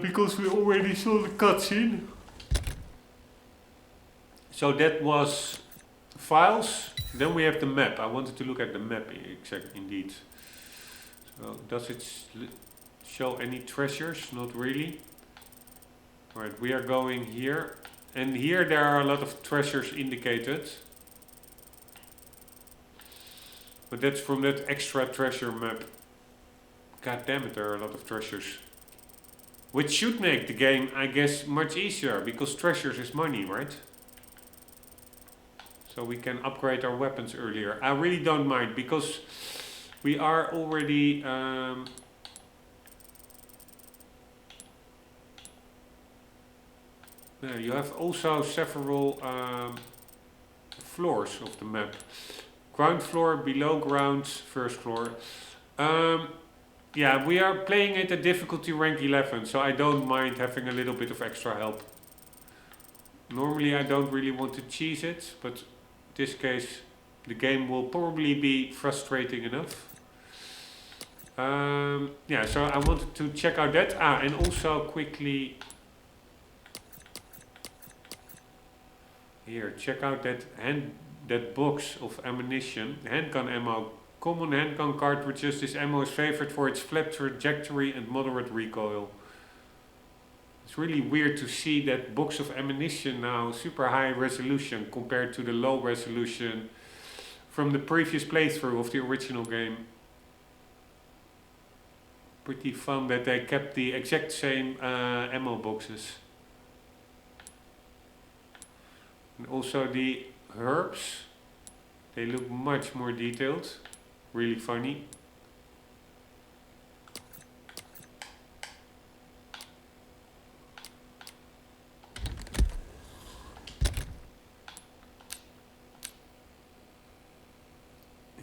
Because we already saw the cutscene. So that was files. Then we have the map. I wanted to look at the map indeed. So does it show any treasures? Not really. Alright, we are going here. And here there are a lot of treasures indicated. But that's from that extra treasure map. God damn it, there are a lot of treasures. Which should make the game, I guess, much easier, because treasures is money, right? So we can upgrade our weapons earlier. I really don't mind, because we are already... you have also several floors of the map. Ground floor, below ground, first floor. Yeah, we are playing it at difficulty rank 11, so I don't mind having a little bit of extra help. Normally I don't really want to cheese it, but in this case the game will probably be frustrating enough. Yeah, so I wanted to check out that. And also quickly... Here, check out that box of ammunition, handgun ammo. Common handgun cartridges. This ammo is favored for its flat trajectory and moderate recoil. It's really weird to see that box of ammunition now super high resolution compared to the low resolution from the previous playthrough of the original game. Pretty fun that they kept the exact same ammo boxes. And also the herbs, they look much more detailed. Really funny.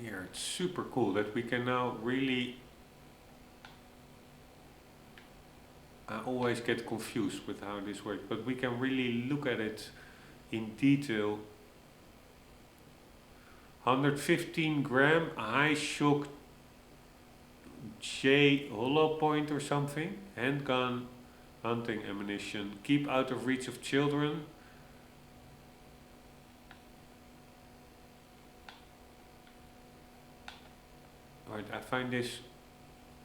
Here, it's super cool that we can now really... I always get confused with how this works, but we can really look at it in detail. 115 gram high shock J hollow point or something. Handgun, hunting ammunition. Keep out of reach of children. Alright, I find this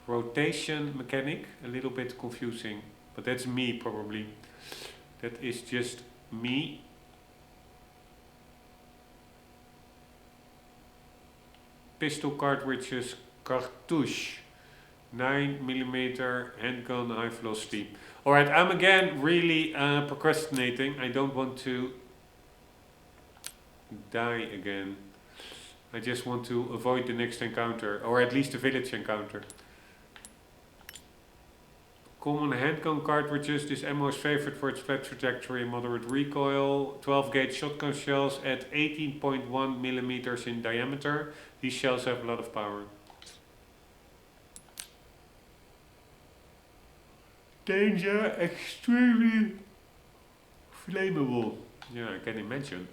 rotation mechanic a little bit confusing, but that's me probably. That is just me. Pistol cartridges, cartouche, 9mm handgun, high velocity. Alright, I'm again really procrastinating. I don't want to die again. I just want to avoid the next encounter, or at least the village encounter. Common handgun cartridges. This ammo is favored for its flat trajectory and moderate recoil. 12 gauge shotgun shells at 18.1mm in diameter. These shells have a lot of power. Danger, extremely flammable. Yeah, I can imagine.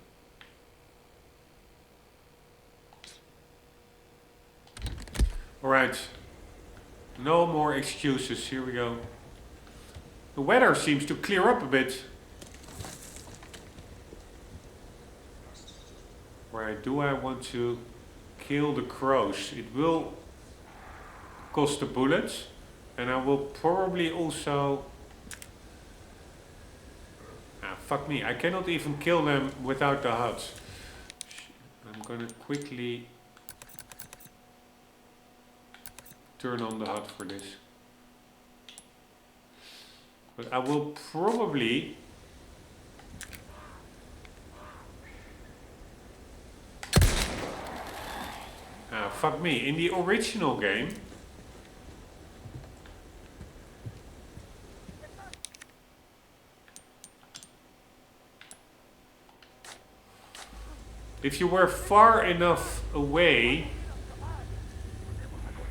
Alright. No more excuses. Here we go. The weather seems to clear up a bit. Right, do I want to kill the crows. It will cost the bullets, and I will probably also... fuck me, I cannot even kill them without the HUDs. I'm gonna quickly turn on the HUD for this. But I will probably... fuck me, in the original game, if you were far enough away,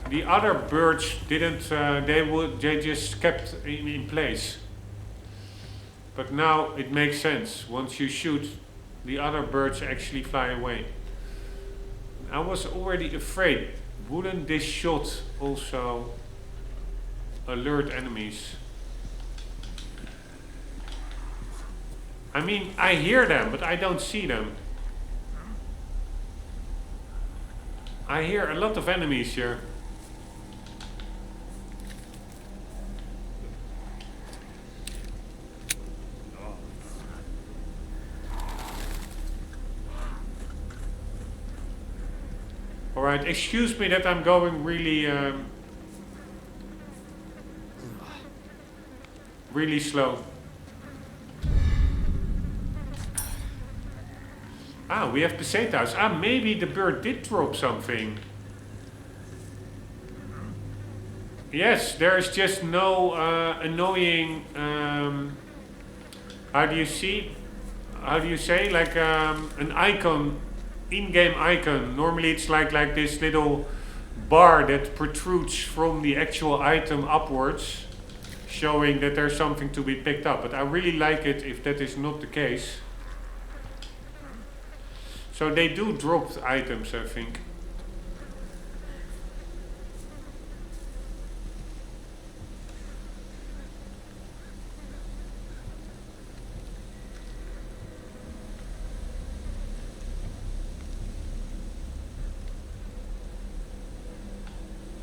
the other birds didn't, they just kept in place. But now it makes sense. Once you shoot, the other birds actually fly away. I was already afraid. Wouldn't this shot also alert enemies? I mean, I hear them, but I don't see them. I hear a lot of enemies here. Alright, excuse me that I'm going really, really slow. Ah, we have pesetas. Ah, maybe the bird did drop something. Yes, there's just no annoying, how do you say, like an icon, in-game icon. Normally it's like this little bar that protrudes from the actual item upwards, showing that there's something to be picked up. But I really like it if that is not the case. So they do drop items, I think.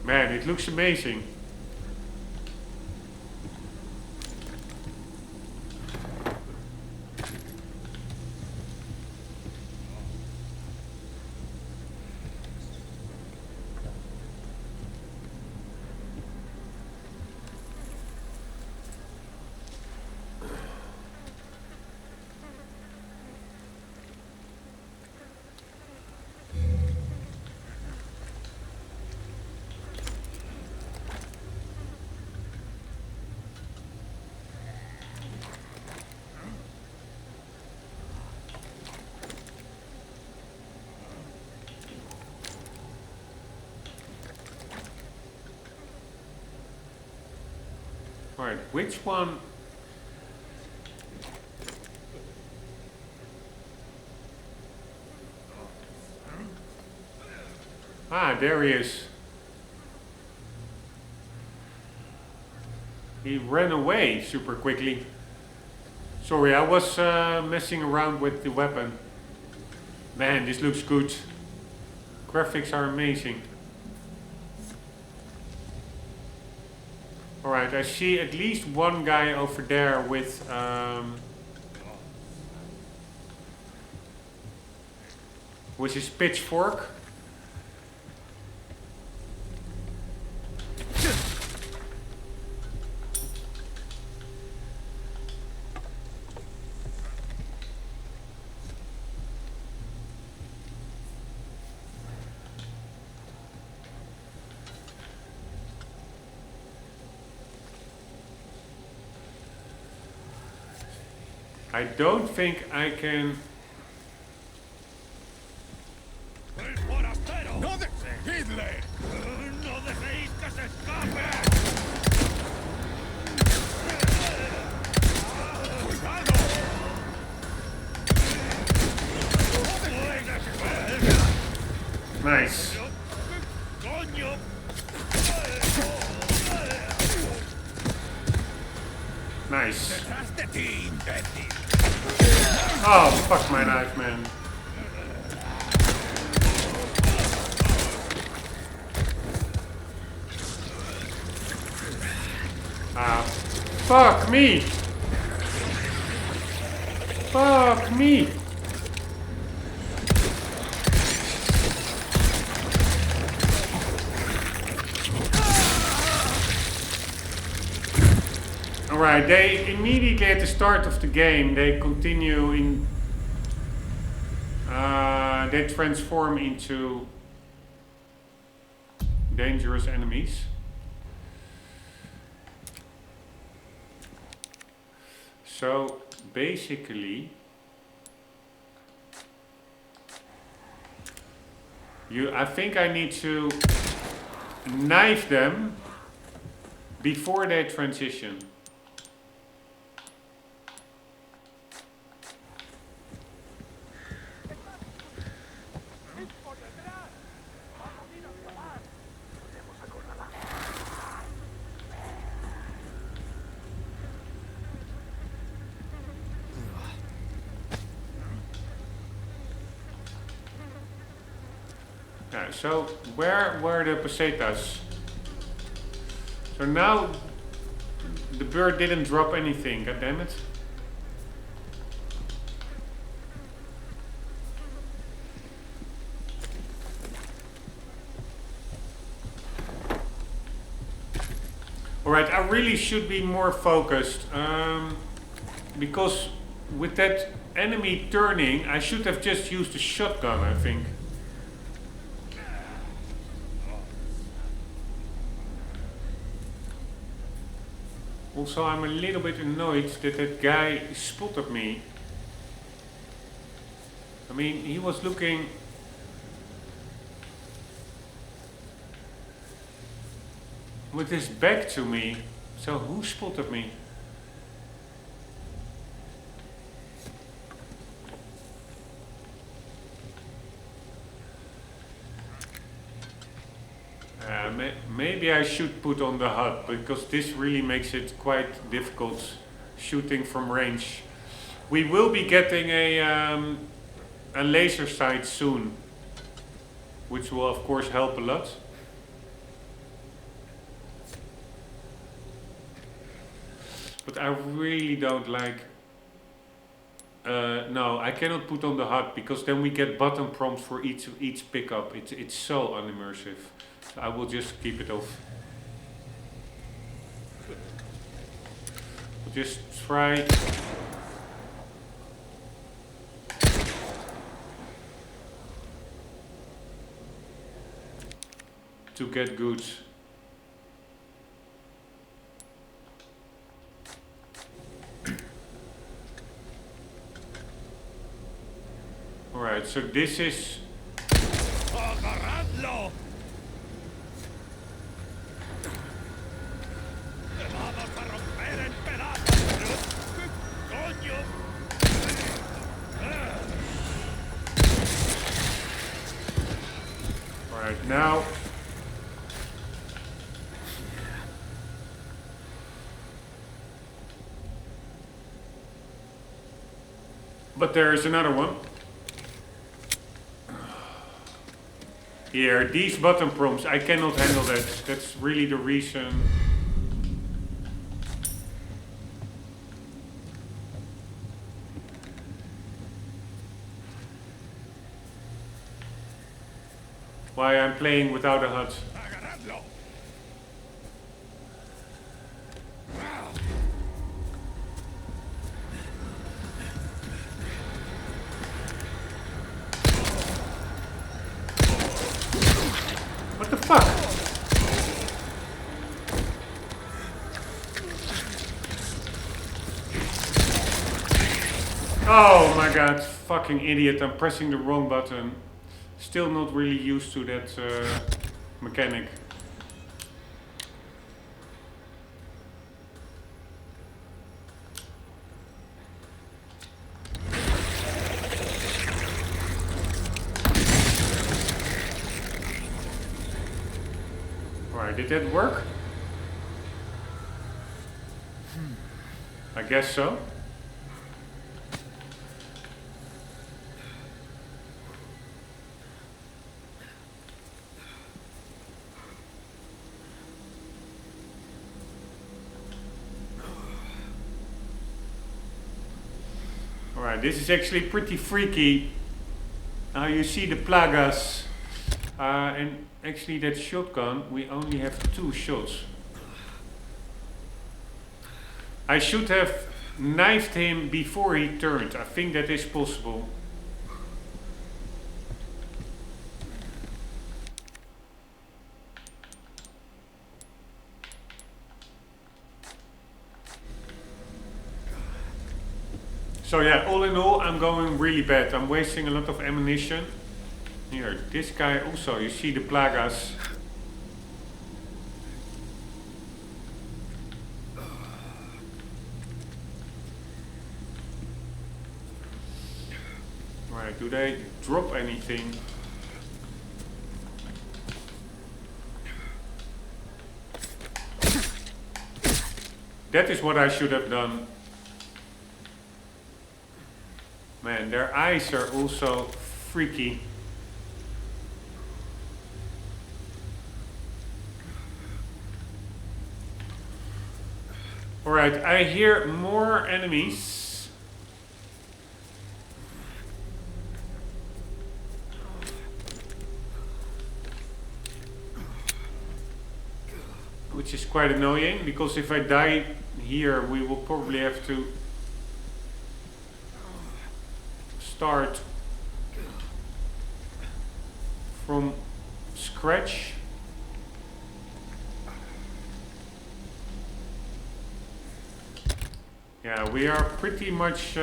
Man, it looks amazing. Alright, which one? Ah, there he is. He ran away super quickly. Sorry, I was messing around with the weapon. Man, this looks good. Graphics are amazing. Alright, I see at least one guy over there with his pitchfork. I don't think I can... Nice. Nice. Oh, fuck my knife, man. Ah, fuck me! Fuck me! Alright, they immediately at the start of the game, they continue in... they transform into dangerous enemies. So, basically... I think I need to knife them before they transition. Yeah, so where were the pesetas? So now the bird didn't drop anything, god damn it. Alright, I really should be more focused. Because with that enemy turning, I should have just used a shotgun, I think. Also, I'm a little bit annoyed that that guy spotted me. I mean, he was looking... with his back to me. So who spotted me? Maybe I should put on the HUD, because this really makes it quite difficult shooting from range. We will be getting a laser sight soon, which will of course help a lot. But I really don't like... no, I cannot put on the HUD, because then we get button prompts for each pickup. It's so unimmersive. So I will just keep it off. We'll just try... to get good. Alright, so this is... Alright, now... But there is another one. Here, these button prompts, I cannot handle that. That's really the reason. Why I'm playing without a HUD. What the fuck? Oh my god, fucking idiot, I'm pressing the wrong button. Still not really used to that mechanic. Alright, did that work? I guess so. this is actually pretty freaky. You see the plagas. And actually that shotgun, we only have 2 shots. I should have knifed him before he turned. I think that is possible. So yeah, all in all, I'm going really bad. I'm wasting a lot of ammunition. Here, this guy also, you see the plagas. Right, do they drop anything? That is what I should have done. Man, their eyes are also freaky. Alright, I hear more enemies. Which is quite annoying, because if I die here, we will probably have to start from scratch. Yeah, we are pretty much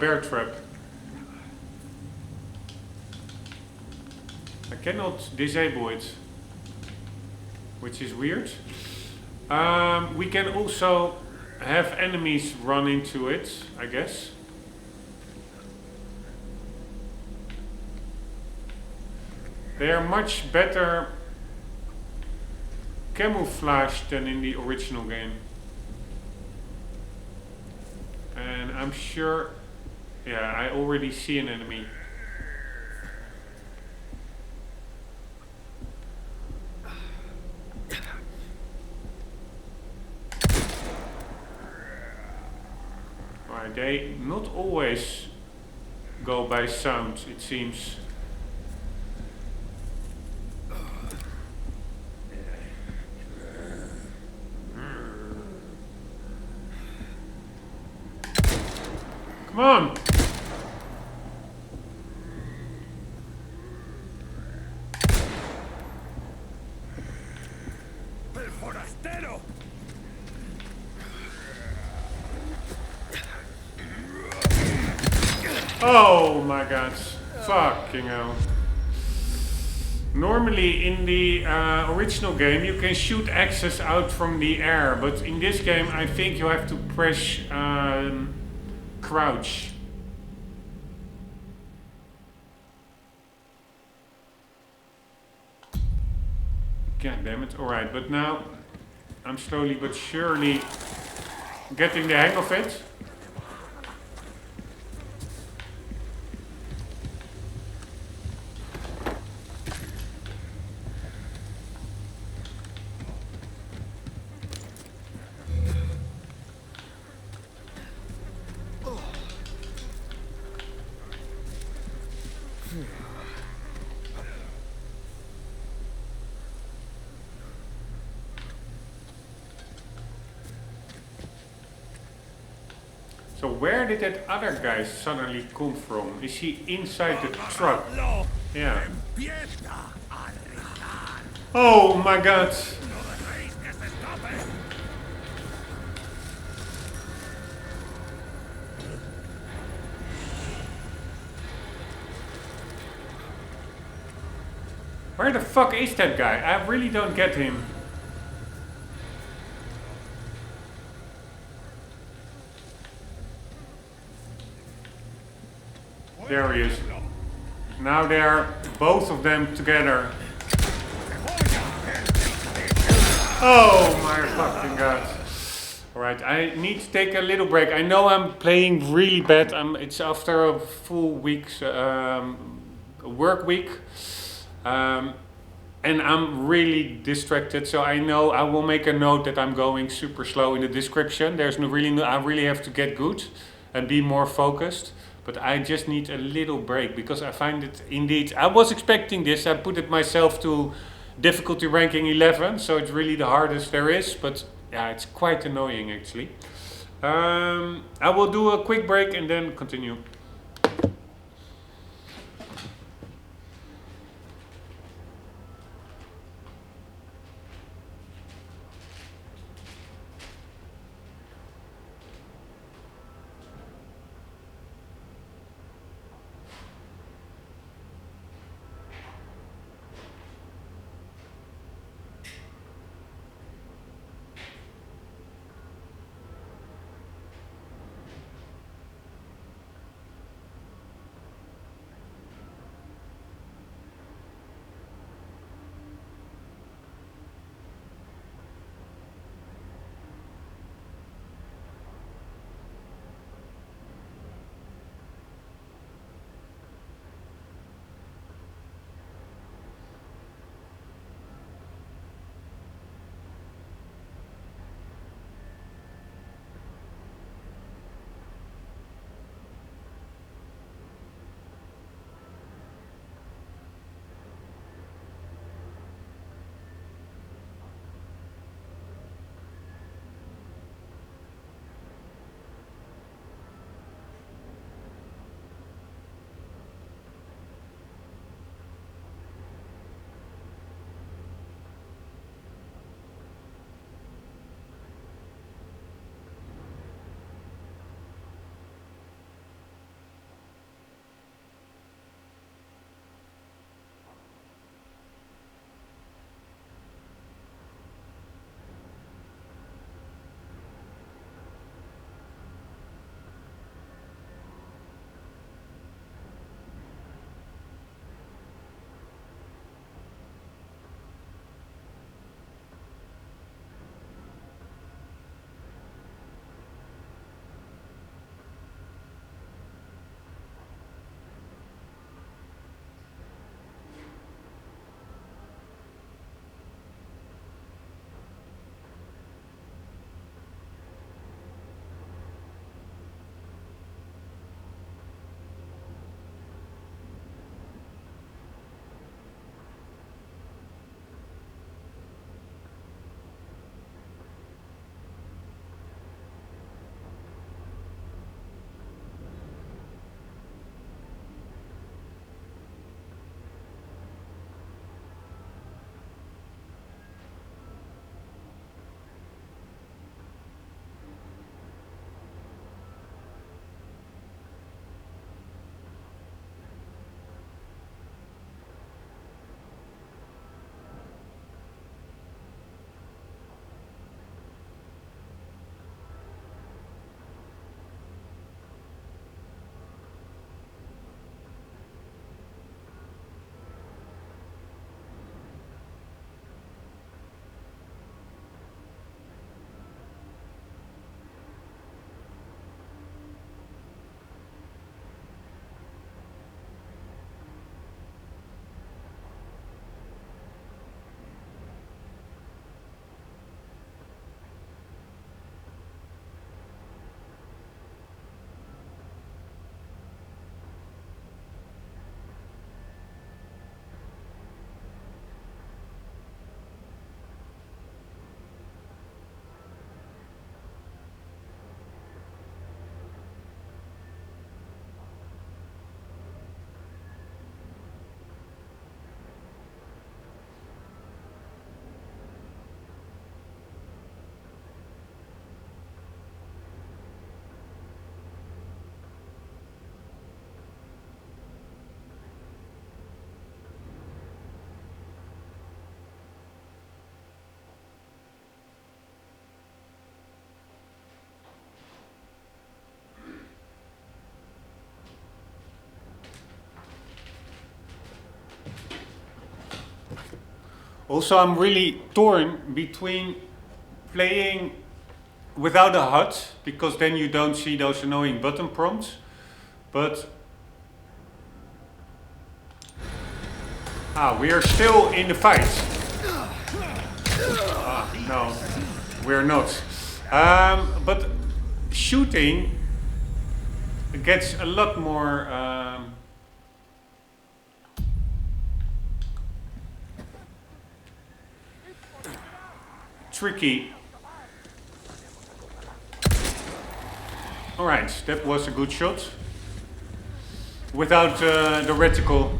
bear trap. I cannot disable it, which is weird. We can also have enemies run into it, I guess. They are much better camouflaged than in the original game. And I'm sure, yeah, I already see an enemy. Alright, they not always go by sound, it seems. Come on! Oh my god. Fucking hell. Normally in the original game you can shoot axes out from the air, but in this game I think you have to press crouch. God damn it. Alright, but now I'm slowly but surely getting the hang of it. So where did that other guy suddenly come from? Is he inside the truck? Yeah. Oh my god. Where the fuck is that guy? I really don't get him. There he is. Now they're both of them together. Oh my fucking god. Alright, I need to take a little break. I know I'm playing really bad. It's after a full week's work week. And I'm really distracted, so I know I will make a note that I'm going super slow in the description. I really have to get good and be more focused. But I just need a little break because I find it indeed. I was expecting this. I put it myself to difficulty ranking 11, so it's really the hardest there is. But yeah, it's quite annoying actually. I will do a quick break and then continue. Also, I'm really torn between playing without a HUD, because then you don't see those annoying button prompts. But we are still in the fight. No, we're not. But shooting gets a lot more tricky. Alright, that was a good shot. Without the reticle.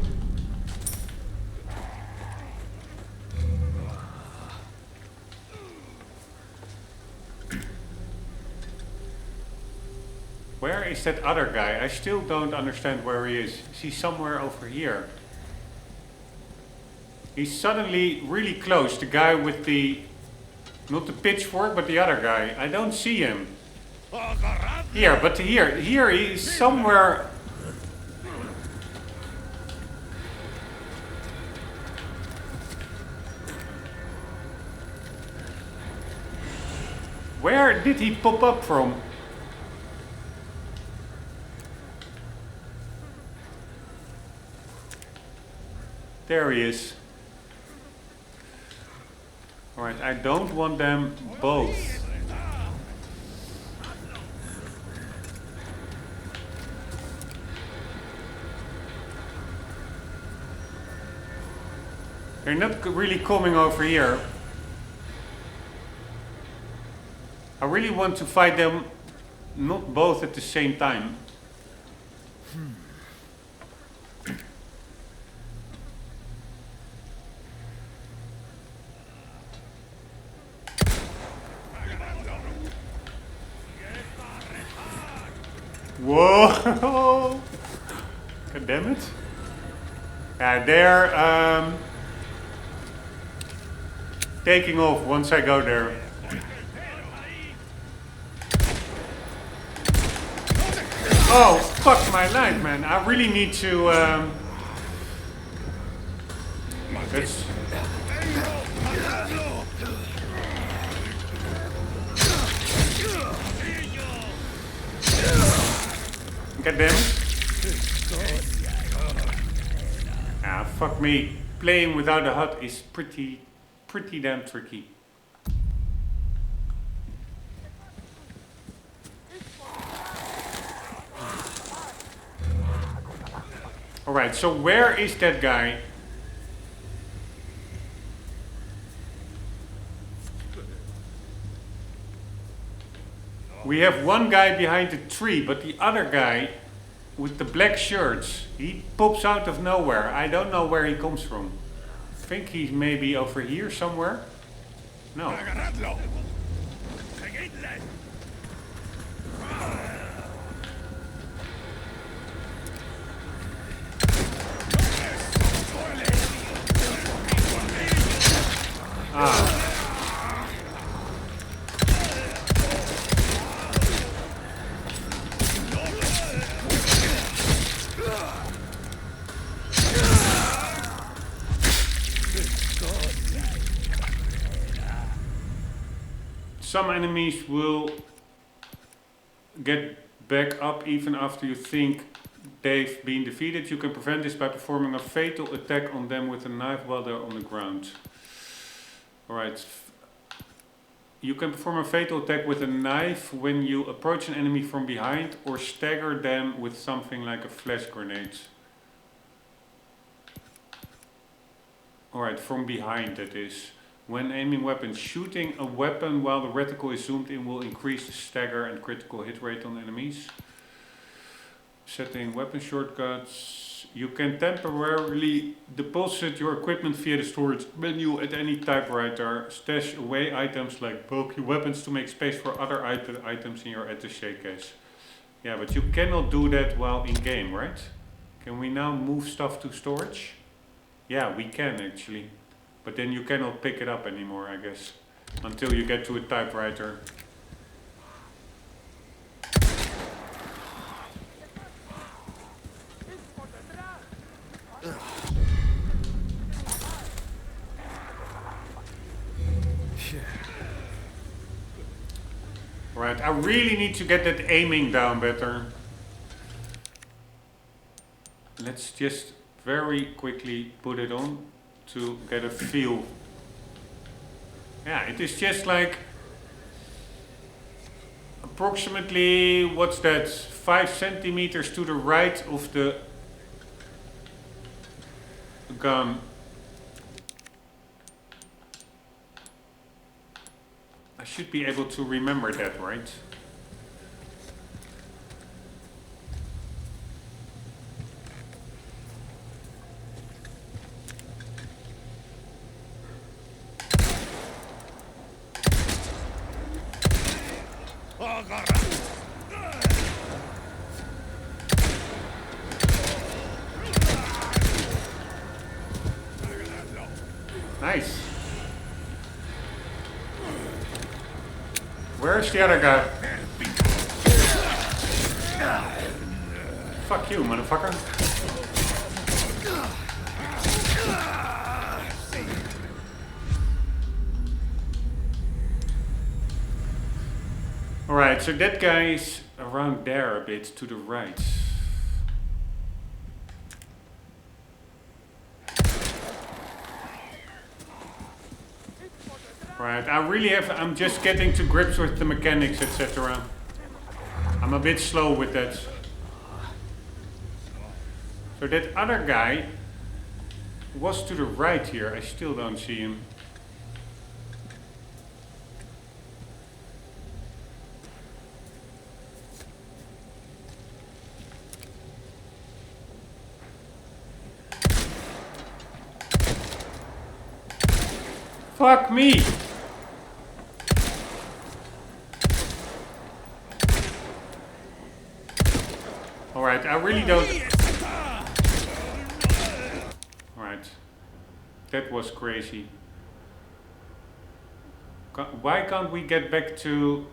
Where is that other guy? I still don't understand where he is. Is he somewhere over here? He's suddenly really close. The guy with the... not the pitchfork, but the other guy. I don't see him. Here, but here he is somewhere... Where did he pop up from? There he is. Alright, I don't want them both. They're not really coming over here. I really want to fight them not both at the same time. Whoa! God damn it. Yeah, they're taking off once I go there. Oh, fuck my life, man. I really need to let's... God damn it. Fuck me. Playing without a HUD is pretty damn tricky. Alright, so where is that guy? We have one guy behind the tree, but the other guy with the black shirts, he pops out of nowhere. I don't know where he comes from. I think he's maybe over here somewhere. No. Some enemies will get back up even after you think they've been defeated. You can prevent this by performing a fatal attack on them with a knife while they're on the ground. Alright. You can perform a fatal attack with a knife when you approach an enemy from behind or stagger them with something like a flash grenade. Alright, from behind that is. When aiming weapons, shooting a weapon while the reticle is zoomed in will increase the stagger and critical hit rate on enemies. Setting weapon shortcuts. You can temporarily deposit your equipment via the storage menu at any typewriter. Stash away items like bulky weapons to make space for other items in your attaché case. Yeah, but you cannot do that while in game, right? Can we now move stuff to storage? Yeah, we can actually. But then you cannot pick it up anymore, I guess. Until you get to a typewriter. Alright, I really need to get that aiming down better. Let's just very quickly put it on to get a feel. Yeah, it is just like approximately, what's that, 5 centimeters to the right of the gun. I should be able to remember that, right? Nice. Where's the other guy? Fuck you, motherfucker. Alright, so that guy is around there a bit to the right. Right, I'm just getting to grips with the mechanics, etc. I'm a bit slow with that. So that other guy was to the right here. I still don't see him. Fuck me! Alright, I really don't... Alright. That was crazy. Why can't we get back to...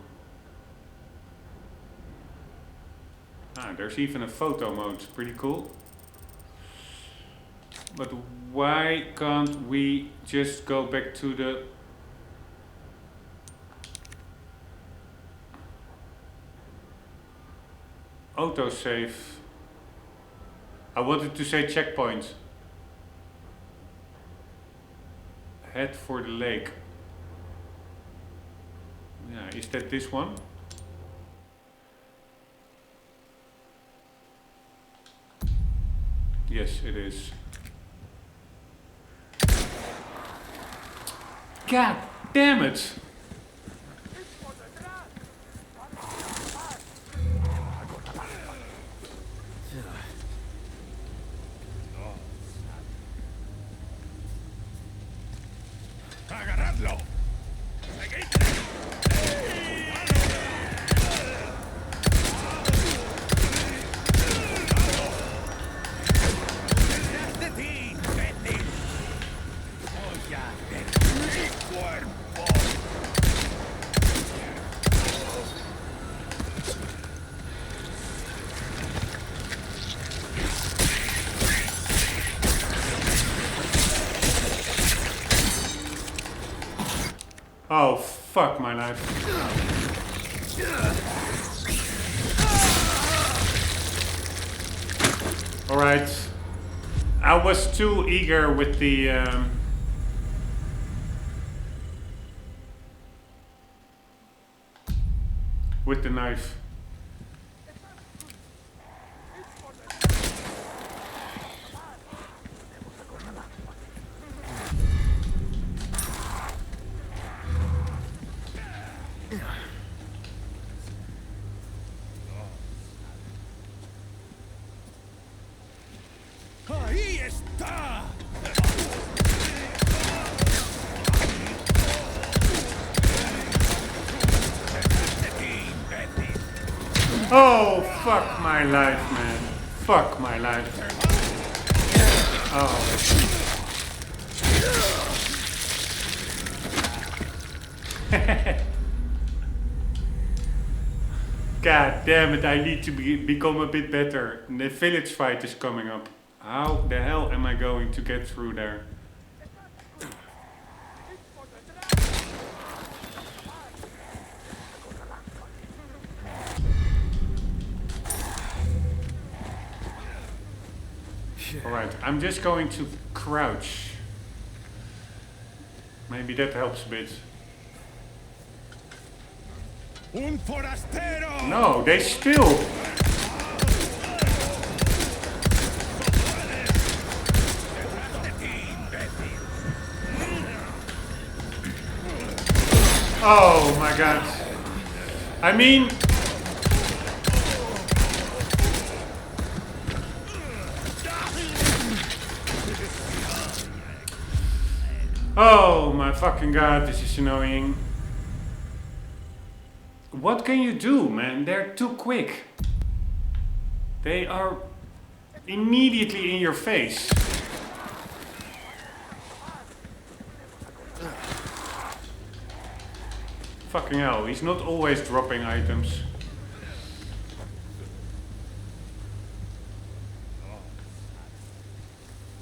Ah, there's even a photo mode. Pretty cool. But why can't we just go back to the... autosave? I wanted to say checkpoint. Head for the lake. Yeah, is that this one? Yes, it is. God damn it! Oh, fuck my life. Alright. I was too eager with the... with the knife. Oh, fuck my life, man. Fuck my life. Oh. God damn it, I need to become a bit better. The village fight is coming up. How the hell am I going to get through there? Alright, I'm just going to crouch. Maybe that helps a bit. No, they still... Oh my god. I mean... Oh my fucking god, this is annoying. What can you do, man? They're too quick. They are immediately in your face. Fucking hell, he's not always dropping items.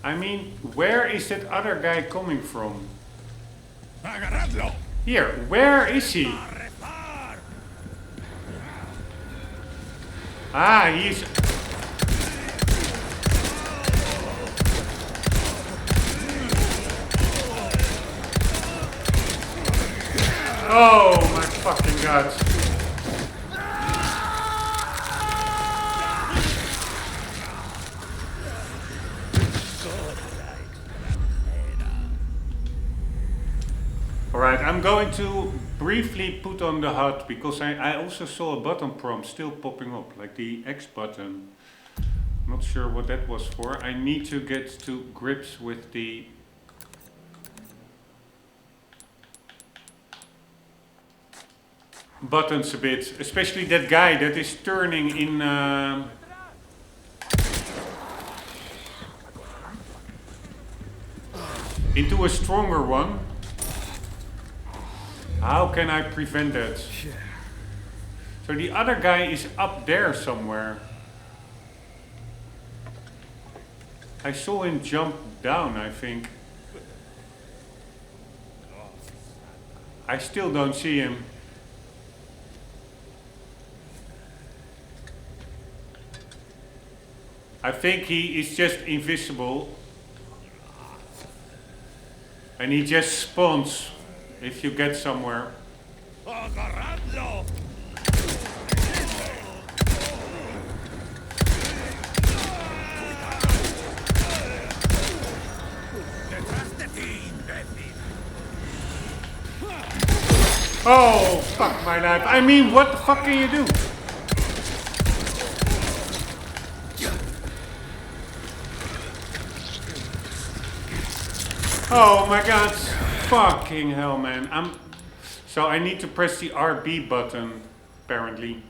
I mean, where is that other guy coming from? Here, where is he? Ah, he's... Oh my fucking god. Alright, I'm going to briefly put on the HUD because I also saw a button prompt still popping up, like the X button. Not sure what that was for. I need to get to grips with the buttons a bit, especially that guy that is turning in into a stronger one. How can I prevent that? So the other guy is up there somewhere. I saw him jump down, I think. I still don't see him. I think he is just invisible. And he just spawns if you get somewhere. Oh, fuck my life. I mean, what the fuck can you do? Oh my god. Fucking hell, man. So I need to press the RB button, apparently.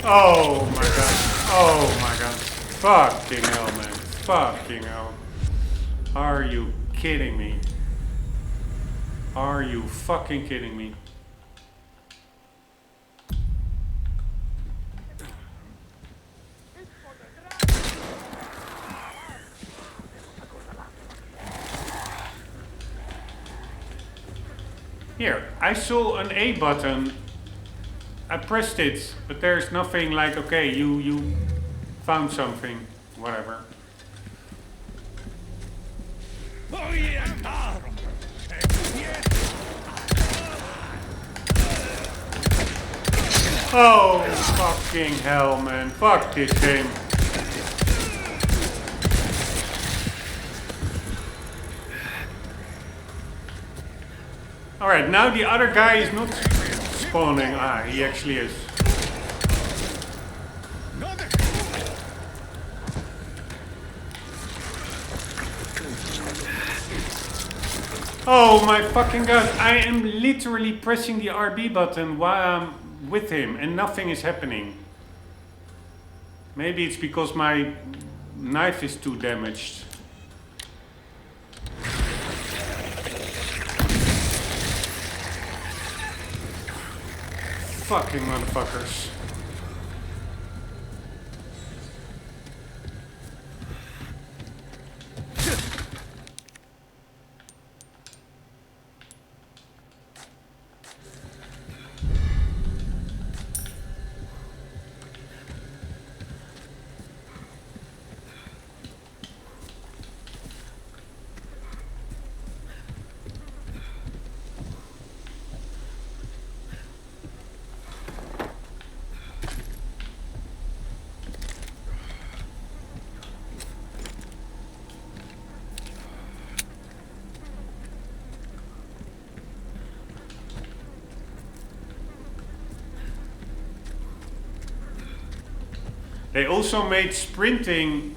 Oh my god. Oh my god. Fucking hell, man. Fucking hell. Are you kidding me? Are you fucking kidding me? Here, I saw an A button. I pressed it, but there's nothing like, okay, you found something, whatever. Oh, fucking hell, man. Fuck this game. Alright, now the other guy is not spawning. Ah, he actually is. Oh my fucking god, I am literally pressing the RB button while I'm with him and nothing is happening. Maybe it's because my knife is too damaged. Fucking motherfuckers. They also made sprinting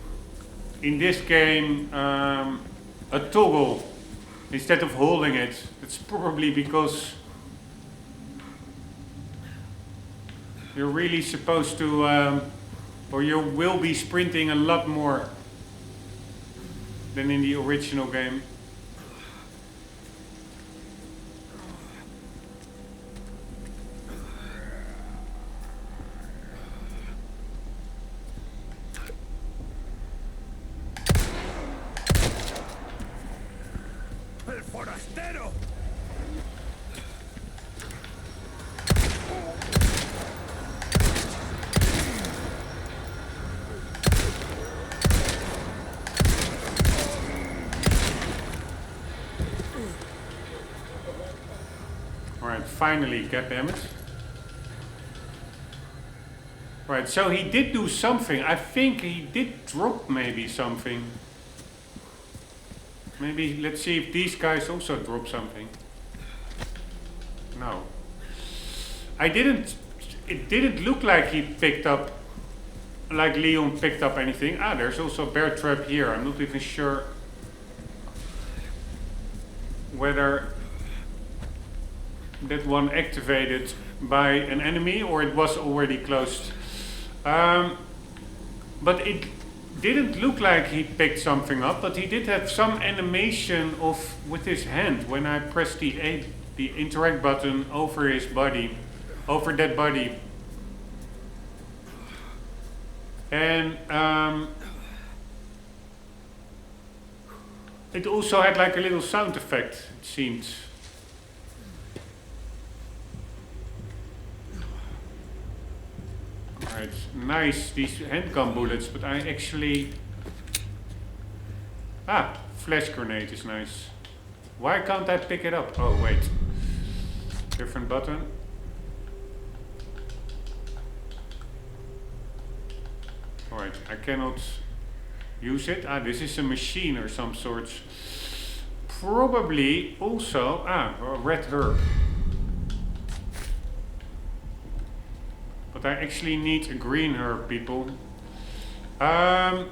in this game a toggle instead of holding it. It's probably because you're really supposed to, or you will be sprinting a lot more than in the original game. Finally, goddammit. Right, so he did do something. I think he did drop maybe something. Maybe, let's see if these guys also drop something. No. It didn't look like he picked up, like Leon picked up anything. Ah, there's also a bear trap here. I'm not even sure whether that one activated by an enemy or it was already closed. But it didn't look like he picked something up, but he did have some animation of with his hand when I pressed the interact button over his body, over that body. And it also had like a little sound effect, it seemed. Alright, nice, these handgun bullets, but I actually... Ah, flash grenade is nice. Why can't I pick it up? Oh, wait. Different button. Alright, I cannot use it. Ah, this is a machine or some sort. Probably also... Ah, a red herb. But I actually need a green herb, people. I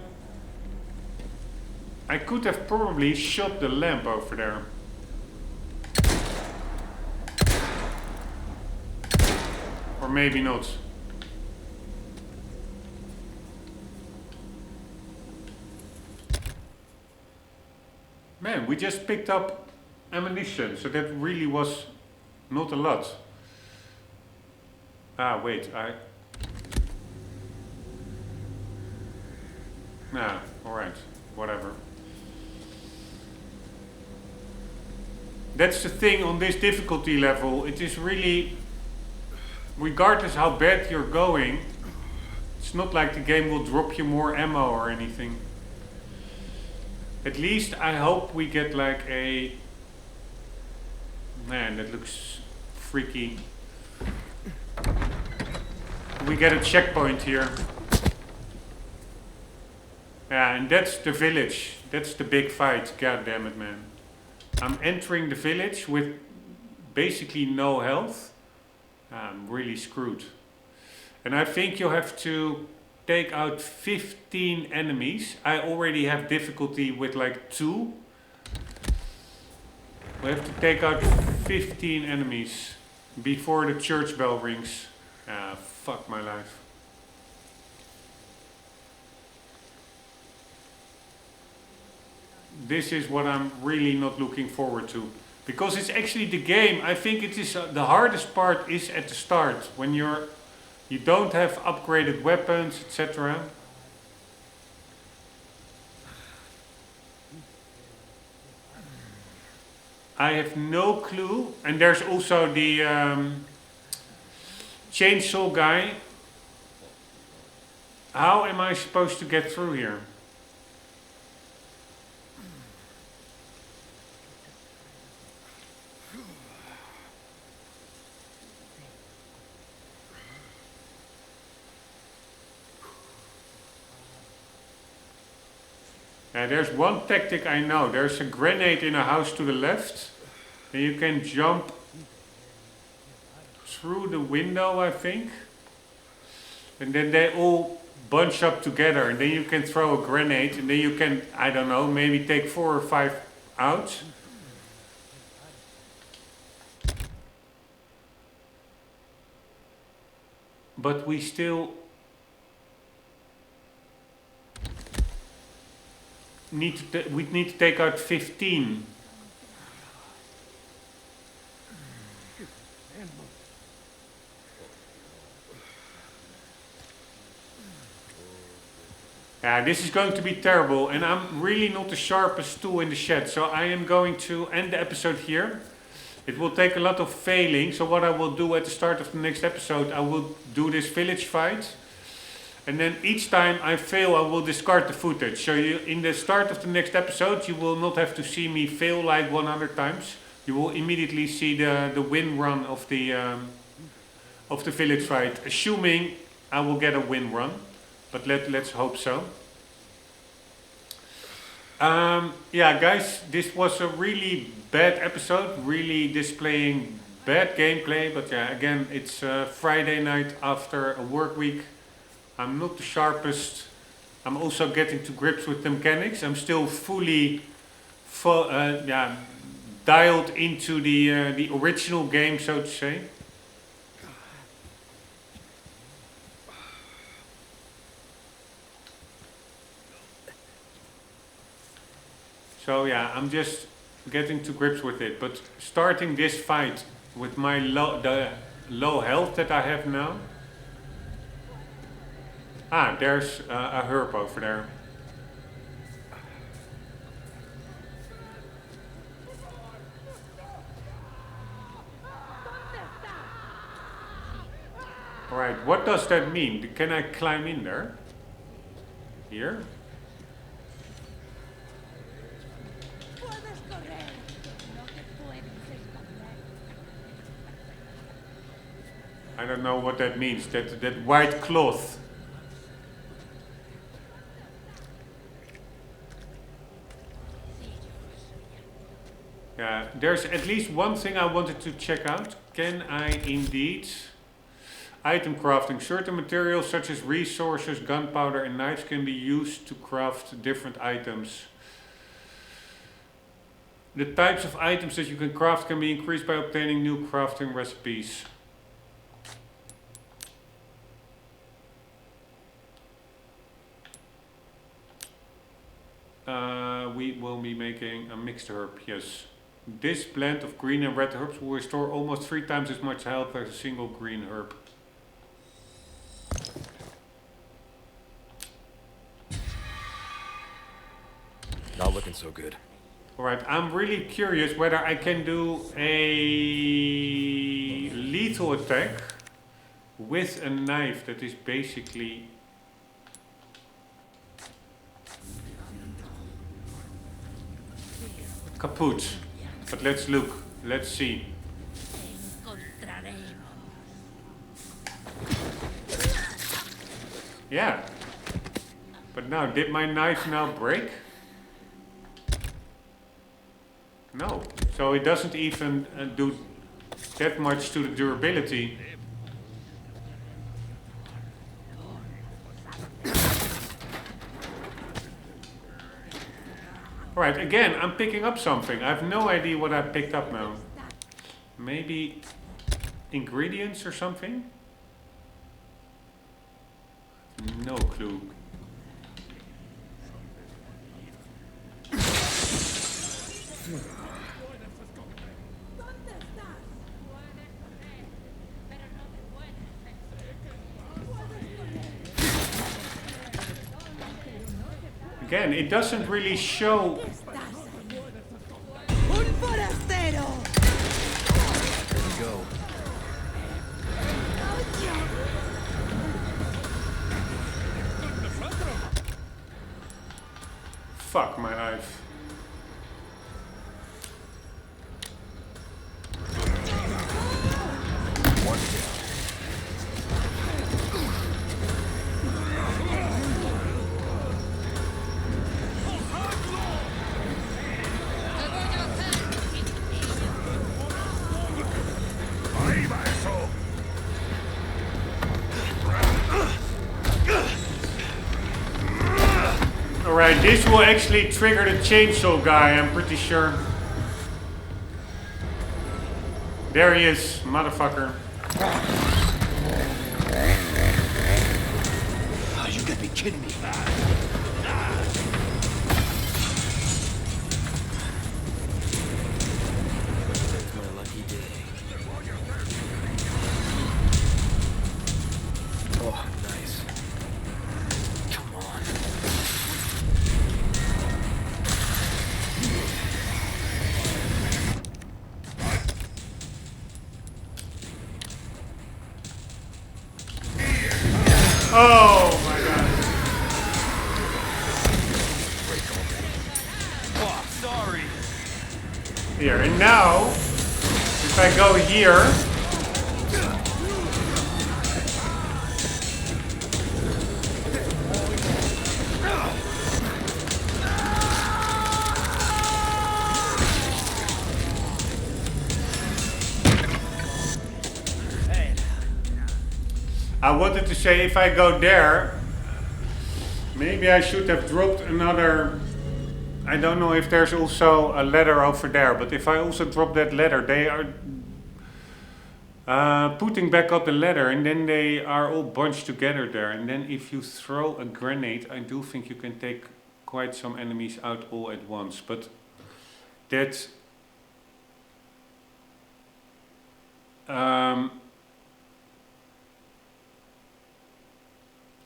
could have probably shot the lamp over there. Or maybe not. Man, we just picked up ammunition, so that really was not a lot. Ah, wait, Nah, alright, whatever. That's the thing on this difficulty level. It is really, regardless how bad you're going, it's not like the game will drop you more ammo or anything. At least I hope we get like a... Man, that looks freaky. We get a checkpoint here. Yeah, and that's the village. That's the big fight. God damn it, man. I'm entering the village with basically no health. I'm really screwed. And I think you have to take out 15 enemies. I already have difficulty with like 2. We have to take out 15 enemies before the church bell rings. Fuck my life. This is what I'm really not looking forward to. Because it's actually the game, I think it is the hardest part is at the start. When you don't have upgraded weapons, etc. I have no clue. And there's also the chainsaw guy. How am I supposed to get through here? There's one tactic I know. There's a grenade in a house to the left. And you can jump through the window, I think. And then they all bunch up together, and then you can throw a grenade, and then you can, I don't know, maybe take 4 or 5 out. But we still need to take out 15. Yeah, this is going to be terrible, and I'm really not the sharpest tool in the shed, so I am going to end the episode here. It will take a lot of failing, so what I will do at the start of the next episode, I will do this village fight. And then each time I fail, I will discard the footage. So in the start of the next episode, you will not have to see me fail like 100 times. You will immediately see the win run of the village fight, assuming I will get a win run. But let's hope so. Yeah, guys, this was a really bad episode, really displaying bad gameplay. But yeah, again, it's Friday night after a work week. I'm not the sharpest. I'm also getting to grips with the mechanics. I'm still fully dialed into the original game, so to say. So yeah, I'm just getting to grips with it. But starting this fight with my low health that I have now. Ah, there's a herb over there. Alright, what does that mean? Can I climb in there? Here? I don't know what that means, that white cloth. Yeah, there's at least one thing I wanted to check out. Can I indeed item crafting? Certain materials such as resources, gunpowder and knives can be used to craft different items. The types of items that you can craft can be increased by obtaining new crafting recipes. We will be making a mixed herb, yes. This blend of green and red herbs will restore almost 3 times as much health as a single green herb. Not looking so good. Alright, I'm really curious whether I can do a lethal attack with a knife that is basically... kaput. But let's look. Let's see. Yeah. But now, did my knife now break? No. So it doesn't even do that much to the durability. Alright, again, I'm picking up something. I have no idea what I picked up now. Maybe ingredients or something? No clue. Again, it doesn't really show. There we go. Fuck my life. One down. This will actually trigger the chainsaw guy, I'm pretty sure. There he is, motherfucker. Oh, you gotta be kidding me. It's my lucky day. Oh, nice. Come on. Oh my god. Oh, sorry. Here, and now, if I go here, I wanted to say if I go there, maybe I should have dropped another. I don't know if there's also a ladder over there, but if I also drop that ladder, they are putting back up the ladder and then they are all bunched together there. And then if you throw a grenade, I do think you can take quite some enemies out all at once. But that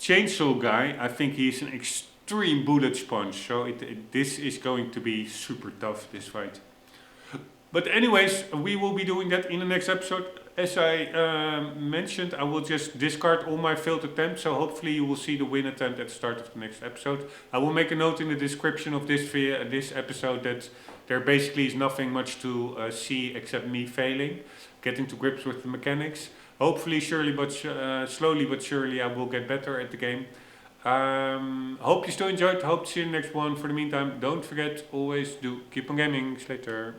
chainsaw guy, I think he's an extreme bullet sponge, so this is going to be super tough, this fight. But anyways, we will be doing that in the next episode. As I mentioned, I will just discard all my failed attempts, so hopefully you will see the win attempt at the start of the next episode. I will make a note in the description of this episode that there basically is nothing much to see except me failing, getting to grips with the mechanics. Hopefully, slowly but surely, I will get better at the game. Hope you still enjoyed. Hope to see you in the next one. For the meantime, don't forget, always do keep on gaming. See you later.